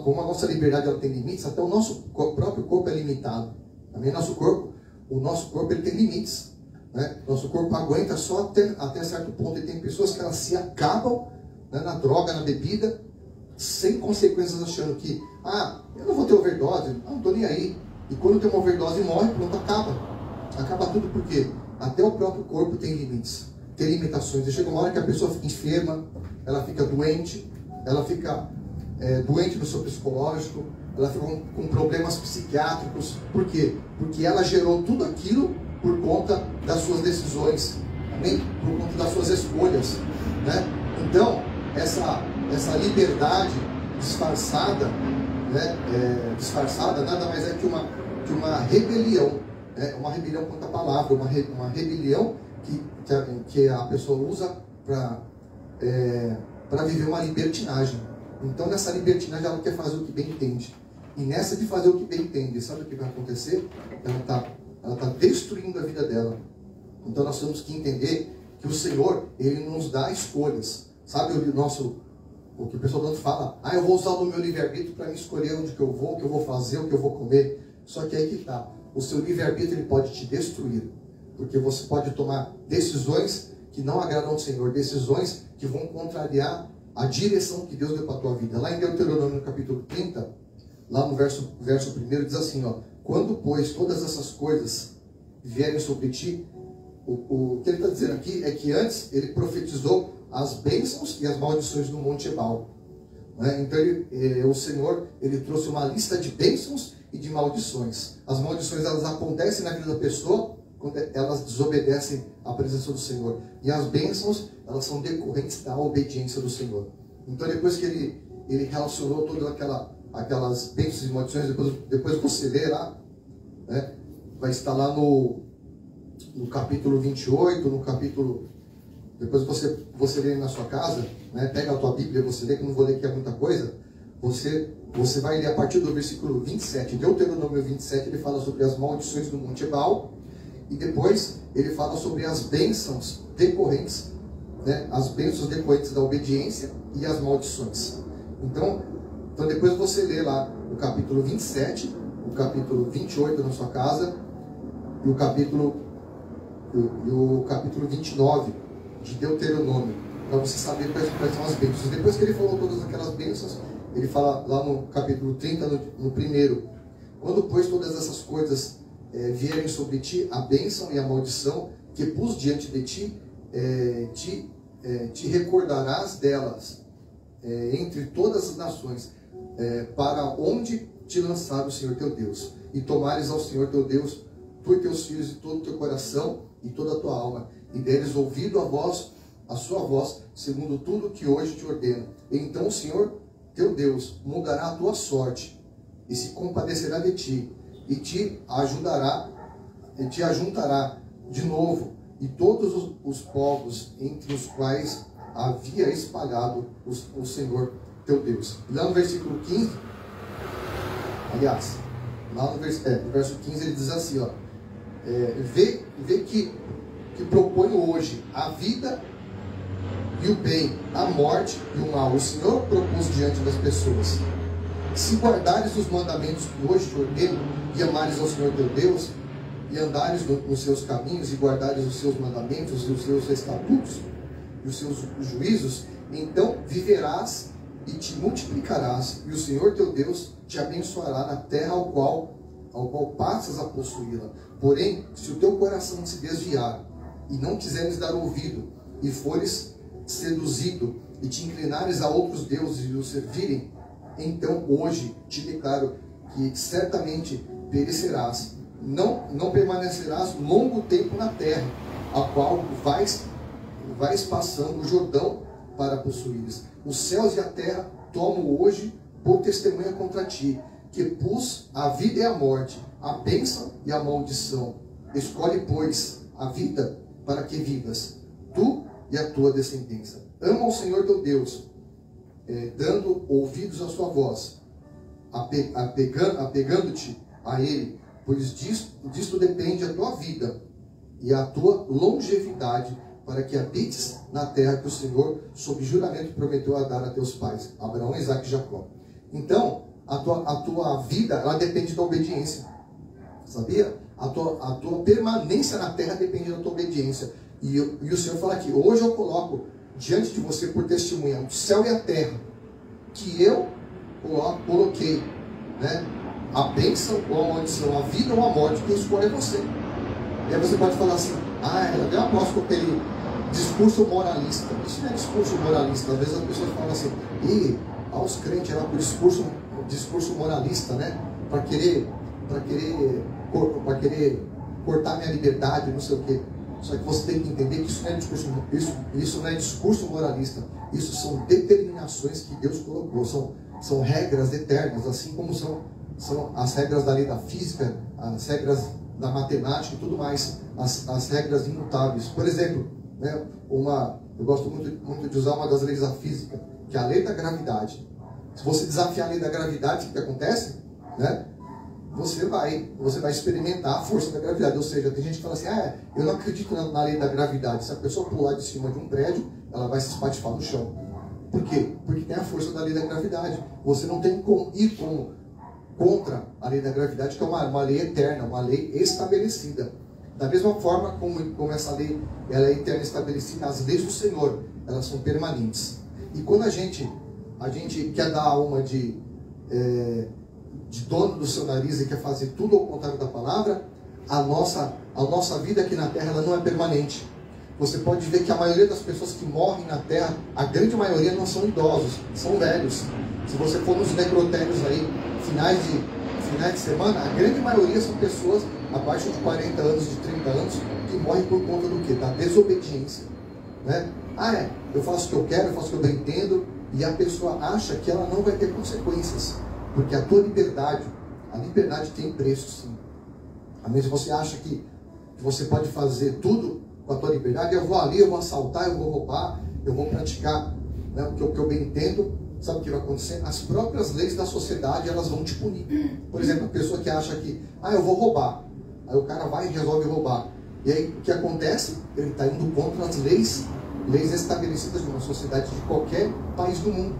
como a nossa liberdade ela tem limites, até o nosso próprio corpo é limitado. Também o nosso corpo ele tem limites. Né? Nosso corpo aguenta só até certo ponto. E tem pessoas que elas se acabam, né, na droga, na bebida, sem consequências, achando que eu não vou ter overdose, não estou nem aí. E quando tem uma overdose e morre, pronto, acaba tudo. Porque até o próprio corpo tem limites, tem limitações. E chega uma hora que a pessoa fica enferma, ela fica doente, ela fica doente no seu psicológico, ela fica com problemas psiquiátricos. Por quê? Porque ela gerou tudo aquilo por conta das suas decisões, amém? Por conta das suas escolhas, né? Então, essa liberdade disfarçada, né? Disfarçada nada mais é que uma rebelião, né? Uma rebelião contra a palavra, uma rebelião que a pessoa usa para viver uma libertinagem. Então, nessa libertinagem, ela quer fazer o que bem entende. E nessa de fazer o que bem entende, sabe o que vai acontecer? Ela está destruindo a vida dela. Então nós temos que entender que o Senhor, Ele nos dá escolhas. Sabe o que o pessoal tanto fala? Eu vou usar o meu livre-arbítrio para me escolher onde que eu vou, o que eu vou fazer, o que eu vou comer. Só que aí que está. O seu livre-arbítrio ele pode te destruir. Porque você pode tomar decisões que não agradam ao Senhor. Decisões que vão contrariar a direção que Deus deu para a tua vida. Lá em Deuteronômio, no capítulo 30, lá no verso 1, diz assim, quando, pois, todas essas coisas vierem sobre ti, o que ele está dizendo aqui é que antes ele profetizou as bênçãos e as maldições no Monte Ebal. Né? Então o Senhor ele trouxe uma lista de bênçãos e de maldições. As maldições elas acontecem na vida da pessoa quando elas desobedecem à presença do Senhor. E as bênçãos elas são decorrentes da obediência do Senhor. Então depois que ele relacionou todas aquelas bênçãos e maldições, depois você lê lá, né? Vai estar lá no capítulo 28, no capítulo... Depois você lê na sua casa, né? Pega a tua Bíblia, você lê, que eu não vou ler que é muita coisa. Você Você vai ler a partir do versículo 27. Deuteronômio 27, ele fala sobre as maldições do Monte Ebal. E depois ele fala sobre as bênçãos decorrentes, né? As bênçãos decorrentes da obediência e as maldições. Então depois você lê lá o capítulo 27, o capítulo 28 na sua casa, e o capítulo 29 de Deuteronômio, para você saber quais são as bênçãos. Depois que ele falou todas aquelas bênçãos, ele fala lá no capítulo 30, no primeiro: quando, pois, todas essas coisas vierem sobre ti, a bênção e a maldição que pus diante de ti, te recordarás delas entre todas as nações, para onde te lançar o Senhor teu Deus, e tomares ao Senhor teu Deus, tu e teus filhos, e todo o teu coração e toda a tua alma, e deres ouvido a sua voz, segundo tudo que hoje te ordeno. Então o Senhor teu Deus mudará a tua sorte, e se compadecerá de ti, e te ajuntará de novo, e todos os povos entre os quais havia espalhado o Senhor teu Deus. Lá no versículo 15, aliás, lá no verso 15 ele diz assim, ó, vê que proponho hoje a vida e o bem, a morte e o mal. O Senhor propôs diante das pessoas. Se guardares os mandamentos que hoje te ordeno, e amares ao Senhor teu Deus, e andares nos seus caminhos, e guardares os seus mandamentos, e os seus estatutos, e os seus juízos, então viverás e te multiplicarás, e o Senhor teu Deus te abençoará na terra ao qual passas a possuí-la. Porém, se o teu coração se desviar, e não quiseres dar ouvido, e fores seduzido, e te inclinares a outros deuses e os servirem, então hoje te declaro que certamente perecerás, não permanecerás longo tempo na terra, a qual vais passando o Jordão para possuires. Os céus e a terra tomam hoje por testemunha contra ti, que pus a vida e a morte, a bênção e a maldição. Escolhe, pois, a vida para que vivas, tu e a tua descendência. Ama o Senhor teu Deus, dando ouvidos à sua voz, apegando-te a Ele, pois disto depende a tua vida e a tua longevidade, para que habites na terra que o Senhor, sob juramento, prometeu a dar a teus pais, Abraão, Isaque e Jacó. Então, a tua vida, ela depende da obediência. Sabia? A tua permanência na terra depende da tua obediência. E o Senhor fala aqui: hoje eu coloco diante de você por testemunha o céu e a terra, que eu coloquei, né? A bênção ou a maldição, a vida ou a morte, quem escolhe é você. E aí você pode falar assim: ela deu uma aposta com aquele discurso moralista. Isso não é discurso moralista. Às vezes as pessoas falam assim: aos crentes era um discurso moralista, né? Para querer cortar minha liberdade, não sei o quê. Só que você tem que entender que isso não é discurso moralista. Isso são determinações que Deus colocou. São regras eternas, assim como são as regras da lei da física, as regras da matemática e tudo mais, as regras imutáveis. Por exemplo, né, eu gosto muito de usar uma das leis da física, que é a lei da gravidade. Se você desafiar a lei da gravidade, o que acontece? Né? Você vai experimentar a força da gravidade. Ou seja, tem gente que fala assim: eu não acredito na lei da gravidade. Se a pessoa pular de cima de um prédio, ela vai se espatifar no chão. Por quê? Porque tem a força da lei da gravidade. Você não tem como ir contra a lei da gravidade, que é uma lei eterna, uma lei estabelecida. Da mesma forma como essa lei ela é eterna, estabelecida, as leis do Senhor, elas são permanentes. E quando a gente quer dar uma de dono do seu nariz e quer fazer tudo ao contrário da palavra, a nossa vida aqui na terra ela não é permanente. Você pode ver que a maioria das pessoas que morrem na terra, a grande maioria não são idosos, são velhos. Se você for nos necrotérios aí, finais de semana, a grande maioria são pessoas abaixo de 40 anos, de 30 anos, que morrem por conta do quê? Da desobediência. Né? Eu faço o que eu quero, eu faço o que eu entendo, e a pessoa acha que ela não vai ter consequências. Porque a tua liberdade, a liberdade tem preço, sim. A menos que você acha que você pode fazer tudo com a tua liberdade: eu vou ali, eu vou assaltar, eu vou roubar, eu vou praticar, né, o que eu bem entendo. sabe o que vai acontecer? As próprias leis da sociedade, elas vão te punir. Por exemplo, a pessoa que acha que, eu vou roubar. Aí o cara vai e resolve roubar. E aí o que acontece? Ele está indo contra as leis estabelecidas de uma sociedade de qualquer país do mundo.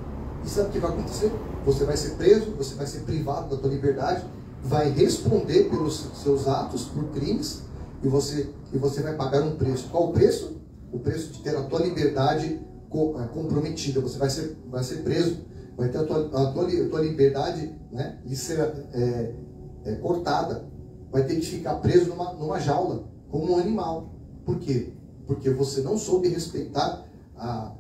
E sabe o que vai acontecer? Você vai ser preso, você vai ser privado da tua liberdade, vai responder pelos seus atos, por crimes, e você vai pagar um preço. Qual o preço? O preço de ter a tua liberdade comprometida. Você vai ser preso, vai ter a tua liberdade, né, de ser cortada, vai ter que ficar preso numa jaula, como um animal. Por quê? Porque você não soube respeitar a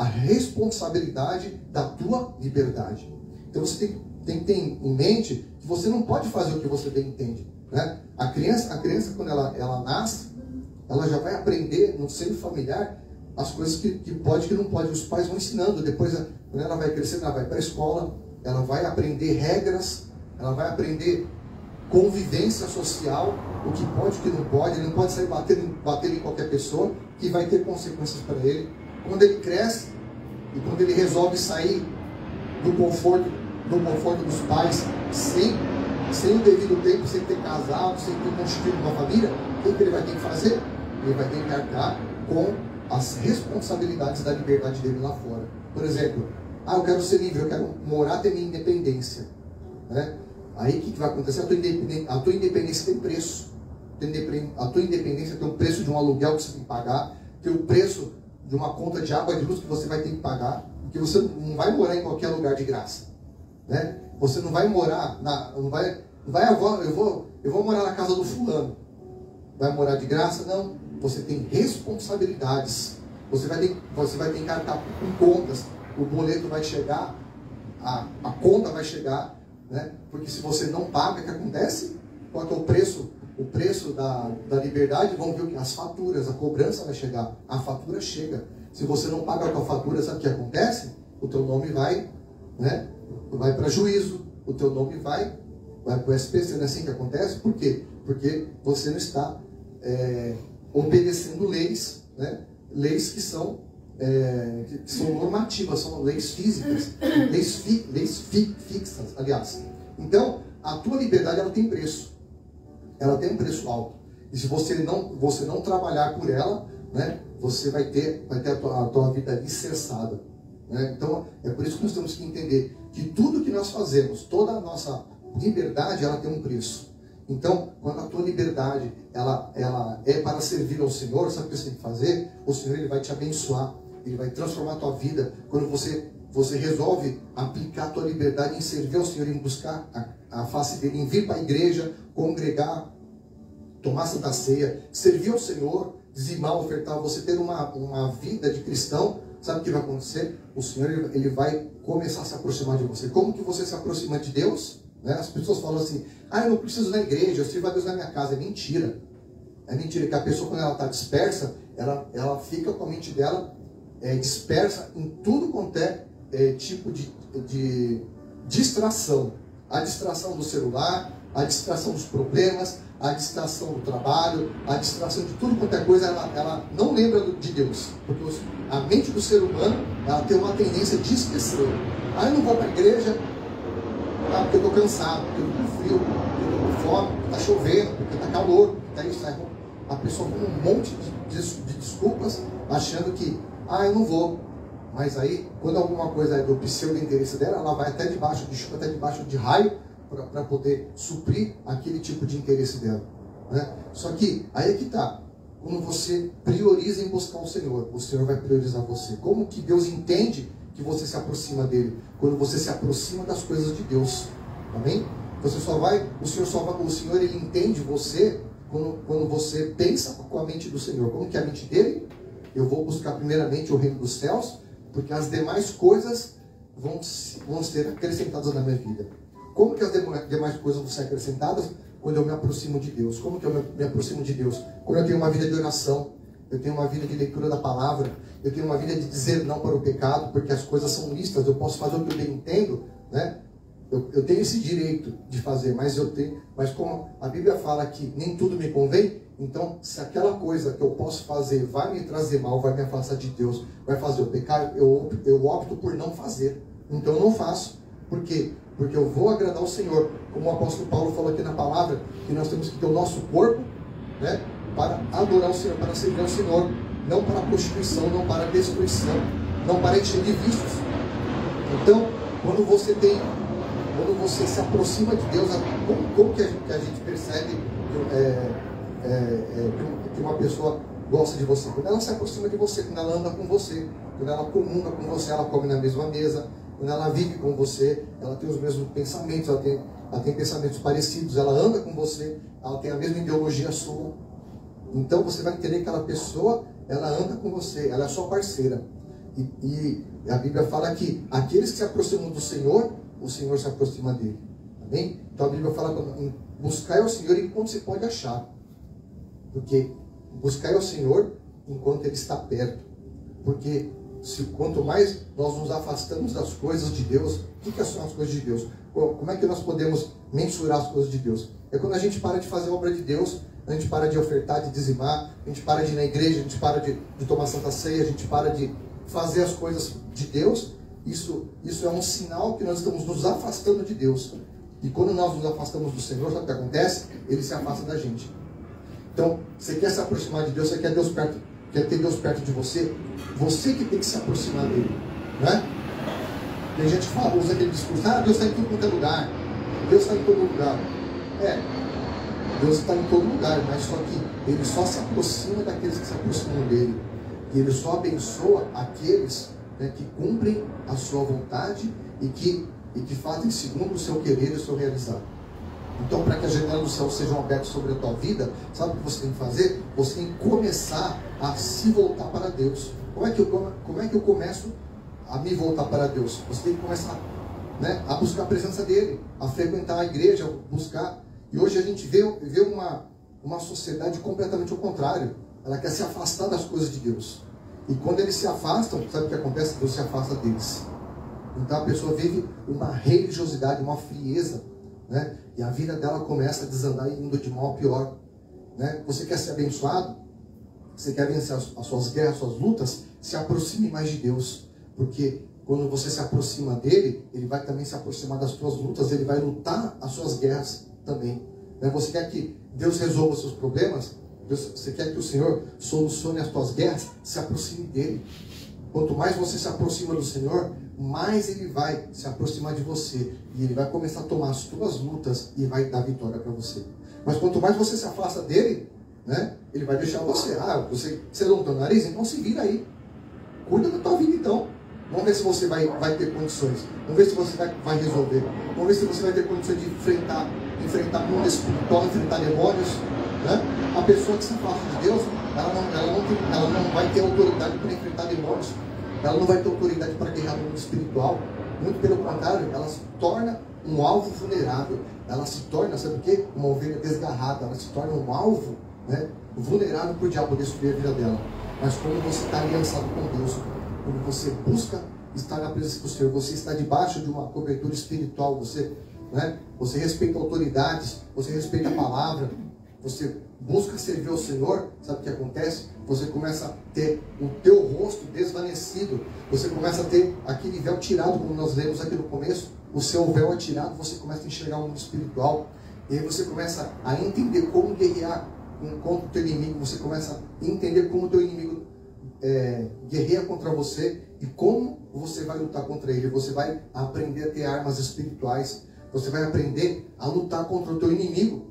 responsabilidade da tua liberdade. Então você tem que ter em mente que você não pode fazer o que você bem entende, né? A criança quando ela nasce, ela já vai aprender no seio familiar as coisas que pode e que não pode. Os pais vão ensinando. Depois, quando ela vai crescendo, ela vai para a escola, ela vai aprender regras, ela vai aprender convivência social, o que pode e o que não pode. Ele não pode sair batendo em qualquer pessoa, que vai ter consequências para ele. Quando ele cresce e quando ele resolve sair do conforto dos pais, sem o devido tempo, sem ter casado, sem ter constituído uma família, o que ele vai ter que fazer? Ele vai ter que arcar com as responsabilidades da liberdade dele lá fora. Por exemplo, eu quero ser livre, eu quero morar, ter minha independência, né? Aí o que vai acontecer? A tua independência tem preço. A tua independência tem o preço de um aluguel que você tem que pagar, tem o preço de uma conta de água e de luz que você vai ter que pagar, porque você não vai morar em qualquer lugar de graça, né? Você não vai morar eu vou morar na casa do fulano. Vai morar de graça? Não. Você tem responsabilidades. Você vai ter que arcar com contas. O boleto vai chegar, a conta vai chegar, né? Porque se você não paga, o que acontece? Qual é o preço? O preço da liberdade, vão ver o que? As faturas, a cobrança vai chegar. A fatura chega. Se você não paga a tua fatura, sabe o que acontece? O teu nome vai, né? Vai para juízo. O teu nome vai para o SPC. Não é assim que acontece? Por quê? Porque você não está obedecendo leis, né? Leis que são normativas, são leis físicas, leis fixas, aliás. Então, a tua liberdade, ela tem preço. Ela tem um preço alto. E se você não trabalhar por ela, né, você vai ter a tua vida alicerçada, né? Então, é por isso que nós temos que entender que tudo que nós fazemos, toda a nossa liberdade, ela tem um preço. Então, quando a tua liberdade ela é para servir ao Senhor, sabe o que você tem que fazer? O Senhor, ele vai te abençoar, ele vai transformar a tua vida. Quando você resolve aplicar a tua liberdade em servir ao Senhor, em buscar a face dele, em vir para a igreja, congregar, tomar santa ceia, servir ao Senhor, dizimar, ofertar, você ter uma vida de cristão, sabe o que vai acontecer? O Senhor, ele vai começar a se aproximar de você. Como que você se aproxima de Deus? Né? As pessoas falam assim, eu não preciso ir na igreja, eu sirvo a Deus na minha casa. É mentira. É mentira, que a pessoa, quando ela está dispersa, ela fica com a mente dela dispersa em tudo quanto tipo de distração. A distração do celular, a distração dos problemas, a distração do trabalho, a distração de tudo quanto é coisa, ela não lembra de Deus. Porque a mente do ser humano, ela tem uma tendência de esquecer. Eu não vou para a igreja, porque eu estou cansado, porque eu estou com frio, porque eu estou com fome, porque está chovendo, porque está calor, porque está isso. A pessoa com um monte de desculpas, achando que, eu não vou. Mas aí, quando alguma coisa é do pseudo-interesse dela, ela vai até debaixo de chuva, até debaixo de raio, para poder suprir aquele tipo de interesse dela, né? Só que, aí é que está. Quando você prioriza em buscar o Senhor vai priorizar você. Como que Deus entende que você se aproxima dele? Quando você se aproxima das coisas de Deus. Amém? O Senhor ele entende você quando você pensa com a mente do Senhor. Como que é a mente dele? Eu vou buscar primeiramente o reino dos céus, porque as demais coisas vão ser acrescentadas na minha vida. Como que as demais coisas vão ser acrescentadas? Quando eu me aproximo de Deus. Como que eu me aproximo de Deus? Quando eu tenho uma vida de oração, eu tenho uma vida de leitura da palavra, eu tenho uma vida de dizer não para o pecado, porque as coisas são listas, eu posso fazer o que eu bem entendo, né? eu tenho esse direito de fazer, mas como a Bíblia fala que nem tudo me convém, então se aquela coisa que eu posso fazer vai me trazer mal, vai me afastar de Deus, vai fazer eu pecar, eu opto por não fazer. Então eu não faço. Por quê? Porque eu vou agradar o Senhor. Como o apóstolo Paulo falou aqui na palavra, que nós temos que ter o nosso corpo, né, para adorar o Senhor, para servir ao Senhor, não para a prostituição, não para a destruição, não para encher de vícios. Então, quando você se aproxima de Deus, como que a gente percebe que uma pessoa gosta de você? Quando ela se aproxima de você, quando ela anda com você, quando ela comunga com você, ela come na mesma mesa, quando ela vive com você, ela tem os mesmos pensamentos, ela tem pensamentos parecidos, ela anda com você, ela tem a mesma ideologia sua. Então você vai entender que aquela pessoa, ela anda com você, ela é sua parceira. E a Bíblia fala que aqueles que se aproximam do Senhor, o Senhor se aproxima dele. Amém? Então a Bíblia fala em buscar ao Senhor enquanto se pode achar. Porque buscar ao Senhor enquanto Ele está perto. Porque quanto mais nós nos afastamos das coisas de Deus, o que são as coisas de Deus? Como é que nós podemos mensurar as coisas de Deus? É quando a gente para de fazer a obra de Deus, a gente para de ofertar, de dizimar, a gente para de ir na igreja, a gente para de tomar Santa Ceia, a gente para de fazer as coisas de Deus. Isso é um sinal que nós estamos nos afastando de Deus. E quando nós nos afastamos do Senhor, sabe o que acontece? Ele se afasta da gente. Então, você quer se aproximar de Deus, você quer ter Deus perto de você, você que tem que se aproximar dele, né? Tem gente que usa aquele discurso, Deus está em tudo quanto é lugar, Deus está em todo lugar. Deus está em todo lugar, mas só que Ele só se aproxima daqueles que se aproximam dele, e Ele só abençoa aqueles, né, que cumprem a sua vontade e que fazem segundo o seu querer e o seu realizar. Então, para que as janelas do céu sejam abertas sobre a tua vida, sabe o que você tem que fazer? Você tem que começar a se voltar para Deus. Como é que eu começo a me voltar para Deus? Você tem que começar, né, a buscar a presença dEle, a frequentar a igreja, a buscar. E hoje a gente vê uma sociedade completamente ao contrário. Ela quer se afastar das coisas de Deus. E quando eles se afastam, sabe o que acontece? Deus se afasta deles. Então a pessoa vive uma religiosidade, uma frieza, né? E a vida dela começa a desandar e indo de mal a pior, né? Você quer ser abençoado? Você quer vencer as suas guerras, as suas lutas? Se aproxime mais de Deus, porque quando você se aproxima dele, ele vai também se aproximar das suas lutas, ele vai lutar as suas guerras também, né? Você quer que Deus resolva os seus problemas? Você quer que o Senhor solucione as tuas guerras? Se aproxime dele. Quanto mais você se aproxima do Senhor, mais Ele vai se aproximar de você. E Ele vai começar a tomar as tuas lutas e vai dar vitória para você. Mas quanto mais você se afasta dele, né, Ele vai deixar você. Você não tem nariz? Então se vira aí. Cuida da tua vida então. Vamos ver se você vai ter condições. Vamos ver se você vai resolver. Vamos ver se você vai ter condições de enfrentar mundo espiritual, enfrentar demônios, né? A pessoa que se afasta de Deus, ela não vai ter autoridade para enfrentar demônios. Ela não vai ter autoridade para guerrear no mundo espiritual. Muito pelo contrário, ela se torna um alvo vulnerável. Ela se torna, sabe o quê? Uma ovelha desgarrada. Ela se torna um alvo, né, vulnerável para o diabo destruir a vida dela. Mas quando você está aliançado com Deus, quando você busca estar na presença do Senhor, você está debaixo de uma cobertura espiritual, você respeita autoridades, você respeita a palavra, você busca servir ao Senhor, sabe o que acontece? Você começa a ter o teu rosto desvanecido, você começa a ter aquele véu tirado, como nós lemos aqui no começo, o seu véu é tirado, você começa a enxergar o mundo espiritual, e aí você começa a entender como guerrear contra o teu inimigo, você começa a entender como o teu inimigo guerreia contra você, e como você vai lutar contra ele. Você vai aprender a ter armas espirituais, você vai aprender a lutar contra o teu inimigo.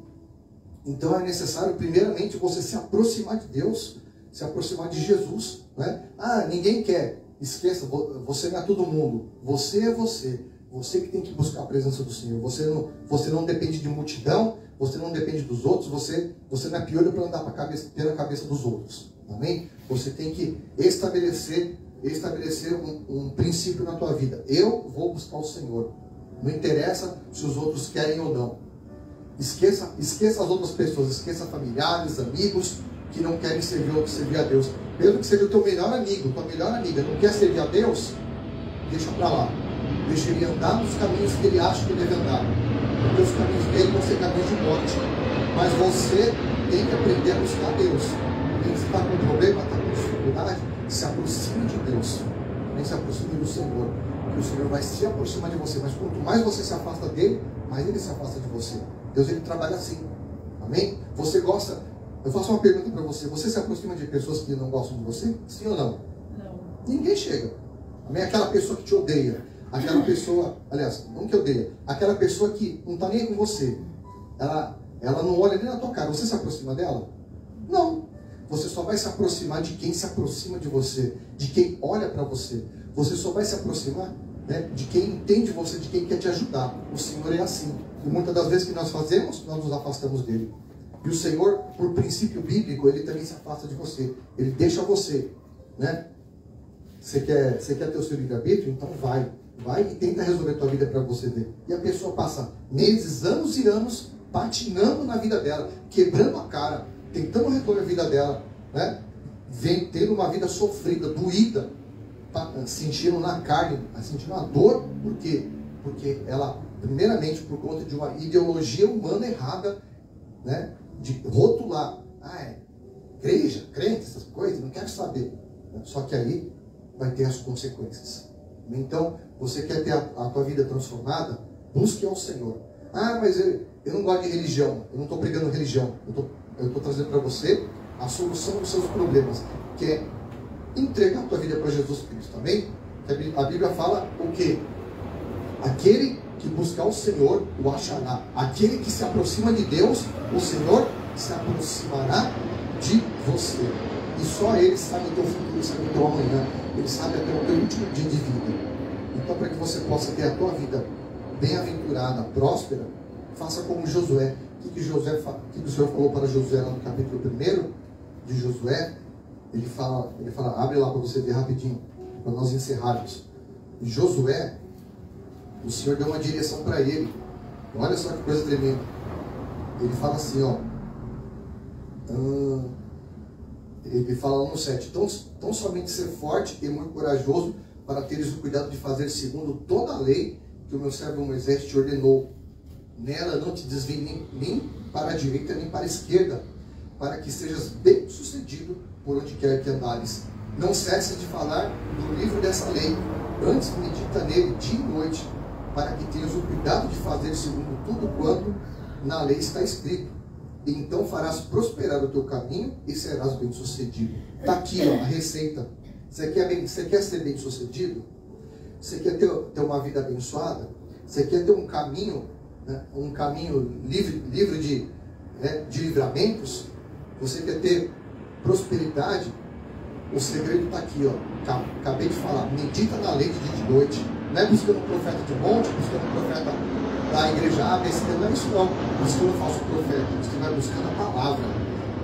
Então é necessário primeiramente você se aproximar de Deus, se aproximar de Jesus, né? Ninguém quer, esqueça, você não é todo mundo, você é você que tem que buscar a presença do Senhor. Você não depende de multidão, você não depende dos outros, você não é piolho para andar pela cabeça dos outros, amém? Você tem que estabelecer um princípio na tua vida. Eu vou buscar o Senhor, não interessa se os outros querem ou não. Esqueça as outras pessoas, esqueça familiares, amigos que não querem servir a Deus. Mesmo que seja o teu melhor amigo, tua melhor amiga, não quer servir a Deus, deixa para lá. Deixa ele andar nos caminhos que ele acha que deve andar. Porque os caminhos dele vão ser caminhos de morte. Mas você tem que aprender a buscar Deus. Quem está com problema, está com dificuldade, se aproxime de Deus. Nem se aproxime do Senhor. Que o Senhor vai se aproximar de você. Mas quanto mais você se afasta dele, mais ele se afasta de você. Deus, ele trabalha assim. Amém? Você gosta... Eu faço uma pergunta para você. Você se aproxima de pessoas que não gostam de você? Sim ou não? Não. Ninguém chega. Amém? Aquela pessoa que te odeia. Aquela pessoa... Aliás, não que odeia. Aquela pessoa que não está nem aí com você. Ela não olha nem na tua cara. Você se aproxima dela? Não. Você só vai se aproximar de quem se aproxima de você. De quem olha para você. Você só vai se aproximar, né, de quem entende você, de quem quer te ajudar. O Senhor é assim. E muitas das vezes que nós fazemos, nós nos afastamos dele. E o Senhor, por princípio bíblico, ele também se afasta de você. Ele deixa você, né? Você quer ter o seu livre-arbítrio? Então vai e tenta resolver a tua vida para você ver. E a pessoa passa meses, anos e anos patinando na vida dela, quebrando a cara, tentando resolver a vida dela, né? Vem tendo uma vida sofrida, doída, sentindo na carne, sentindo uma dor. Por quê? Porque ela, primeiramente, por conta de uma ideologia humana errada, né? De rotular, igreja, crente, essas coisas, não quero saber. Só que aí vai ter as consequências. Então, você quer ter a tua vida transformada? Busque ao Senhor. Mas eu não gosto de religião, eu não estou pregando religião, eu estou trazendo para você a solução dos seus problemas, que é entregar a tua vida para Jesus Cristo, amém? A Bíblia fala o quê? Aquele que buscar o Senhor o achará. Aquele que se aproxima de Deus, o Senhor se aproximará de você. E só Ele sabe o teu futuro, sabe o teu amanhã. Ele sabe até o teu último dia de vida. Então, para que você possa ter a tua vida bem-aventurada, próspera, faça como Josué. O que o Senhor falou para Josué lá no capítulo 1 de Josué? Ele fala, abre lá para você ver rapidinho, para nós encerrarmos. Em Josué, o Senhor deu uma direção para ele. Olha só que coisa tremenda. Ele fala assim, ele fala lá no 7. Tão somente ser forte e muito corajoso para teres o cuidado de fazer segundo toda a lei que o meu servo Moisés te ordenou. Nela não te desvie nem para a direita nem para a esquerda, para que sejas bem sucedido por onde quer que andares. Não cesse de falar do livro dessa lei, antes medita nele dia e noite, para que tenhas o cuidado de fazer segundo tudo quanto na lei está escrito. E então farás prosperar o teu caminho e serás bem sucedido. Está aqui a receita. Você quer ser bem sucedido? Você quer ter uma vida abençoada? Você quer ter um caminho, né, um caminho livre de livramentos? Você quer ter prosperidade? O segredo está aqui, acabei de falar. Medita na lei de dia e de noite. Não é buscando um profeta de monte, buscando um profeta da igreja ABC, não é isso não. Buscando um falso profeta. Você vai buscar na palavra.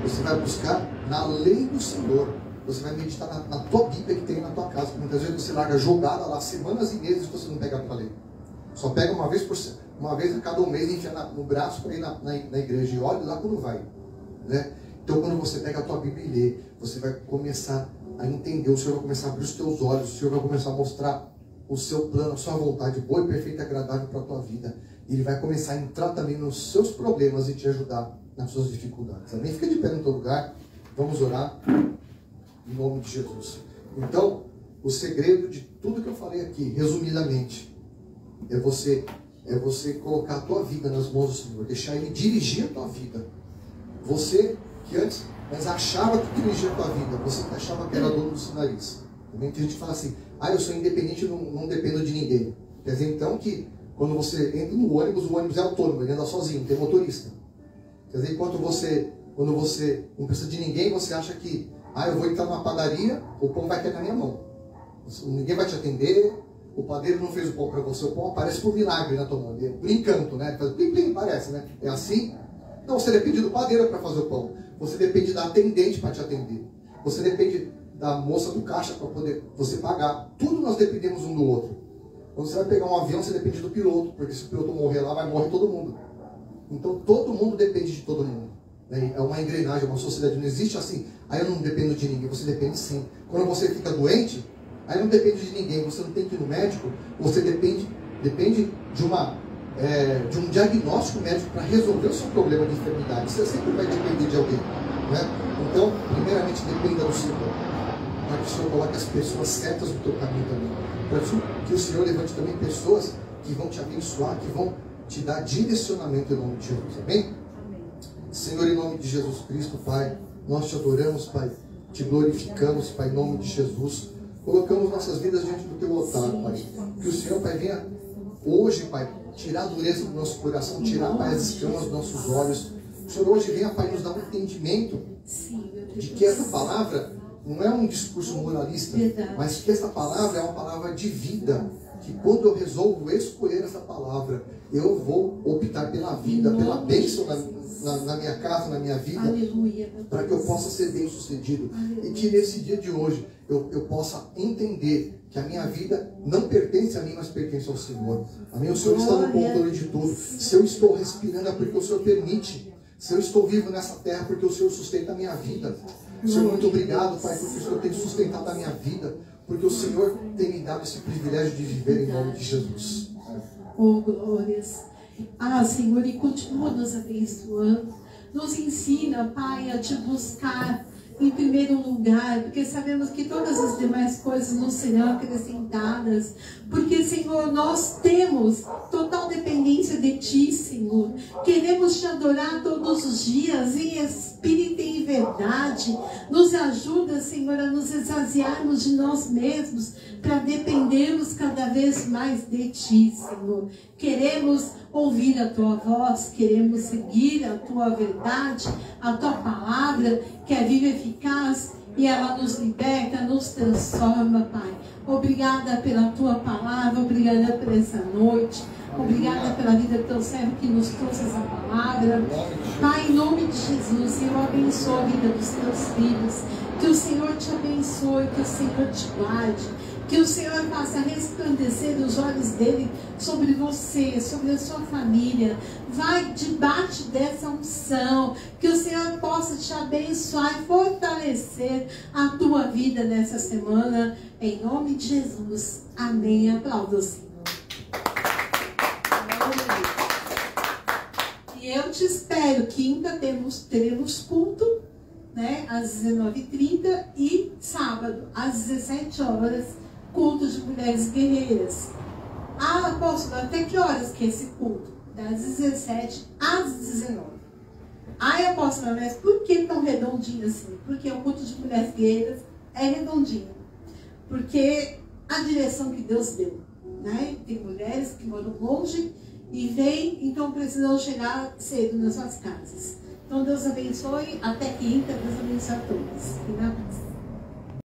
Você vai buscar na lei do Senhor. Você vai meditar na tua Bíblia que tem na tua casa. Porque muitas vezes você larga jogada lá semanas e meses e você não pega para ler. Só pega uma vez a cada um mês e enfia no braço para ir na igreja. E olha lá quando vai. Né? Então quando você pega a tua Bíblia e lê, você vai começar a entender. O Senhor vai começar a abrir os teus olhos. O Senhor vai começar a mostrar o seu plano, a sua vontade boa e perfeita e agradável para a tua vida. E Ele vai começar a entrar também nos seus problemas e te ajudar nas suas dificuldades. Amém? Fica de pé no teu lugar. Vamos orar em nome de Jesus. Então, o segredo de tudo que eu falei aqui, resumidamente, é você colocar a tua vida nas mãos do Senhor. Deixar Ele dirigir a tua vida. Você que antes achava que dirigia a tua vida. Você que achava que era dono do seu nariz. Também tem gente que fala assim, eu sou independente e não dependo de ninguém. Quer dizer, então, que quando você entra no ônibus, o ônibus é autônomo, ele anda sozinho, não tem motorista. Quer dizer, quando você não precisa de ninguém, você acha que, eu vou entrar numa padaria, o pão vai cair na minha mão. Ninguém vai te atender, o padeiro não fez o pão para você, o pão aparece por milagre na tua mão, por encanto, né? Faz plim, plim, parece, né? É assim? Não, você depende do padeiro para fazer o pão. Você depende da atendente para te atender. Você depende da moça do caixa para poder você pagar. Tudo nós dependemos um do outro. Quando você vai pegar um avião, você depende do piloto, porque se o piloto morrer lá, vai morrer todo mundo. Então todo mundo depende de todo mundo. É uma engrenagem, uma sociedade. Não existe assim, eu não dependo de ninguém. Você depende sim. Quando você fica doente, Aí não depende de ninguém, você não tem que ir no médico, você depende de um diagnóstico médico para resolver o seu problema de enfermidade. Você sempre vai depender de alguém, né? Então, primeiramente, dependa do Senhor, para que o Senhor coloque as pessoas certas no teu caminho também, para que o Senhor levante também pessoas que vão te abençoar, que vão te dar direcionamento em nome de Jesus, amém? Senhor, em nome de Jesus Cristo, Pai, nós te adoramos, Pai, te glorificamos, Pai, em nome de Jesus. Colocamos nossas vidas diante do teu altar, Pai. Que o Senhor, Pai, venha hoje, Pai, tirar a dureza do nosso coração, tirar, Pai, as escamas dos nossos olhos. O Senhor hoje venha, Pai, nos dar um entendimento de que essa palavra não é um discurso moralista, mas que essa palavra é uma palavra de vida. Que quando eu resolvo escolher essa palavra, eu vou optar pela vida, pela bênção na minha casa, na minha vida, para que eu possa ser bem sucedido. E que nesse dia de hoje eu possa entender que a minha vida não pertence a mim, mas pertence ao Senhor. Amém? O Senhor está no controle de tudo. Se eu estou respirando é porque o Senhor permite. Se eu estou vivo nessa terra, porque o Senhor sustenta a minha vida. Senhor, muito obrigado, Pai, porque o Senhor tem sustentado a minha vida, porque o Senhor tem me dado esse privilégio de viver em nome de Jesus. Oh, glórias. Ah, Senhor, e continua nos abençoando. Nos ensina, Pai, a te buscar em primeiro lugar, porque sabemos que todas as demais coisas nos serão acrescentadas. Porque, Senhor, nós temos total dependência de Ti, Senhor. Queremos Te adorar todos os dias, em espírito e em verdade. Nos ajuda, Senhor, a nos esvaziarmos de nós mesmos, para dependermos cada vez mais de Ti, Senhor. Queremos ouvir a Tua voz, queremos seguir a Tua verdade, a Tua palavra, que é viva e eficaz, e ela nos liberta, nos transforma, Pai. Obrigada pela Tua palavra, obrigada por essa noite, obrigada pela vida do Teu servo que nos trouxe essa palavra. Pai, em nome de Jesus, eu abençoo a vida dos Teus filhos, que o Senhor te abençoe, que o Senhor te guarde, que o Senhor faça resplandecer os olhos dele sobre você, sobre a sua família. Vai debaixo dessa unção. Que o Senhor possa te abençoar e fortalecer a tua vida nessa semana. Em nome de Jesus. Amém. Aplauda o Senhor. E eu te espero. Quinta teremos culto, né, às 19h30 e sábado às 17 horas. Culto de mulheres guerreiras. Ah, apóstolo, até que horas que é esse culto? Das 17 às 19. Ai, apóstolo, mas por que tão redondinho assim? Porque o culto de mulheres guerreiras é redondinho. Porque a direção que Deus deu, né? Tem mulheres que moram longe e vêm, então precisam chegar cedo nas suas casas. Então Deus abençoe, até quinta, Deus abençoe a todos.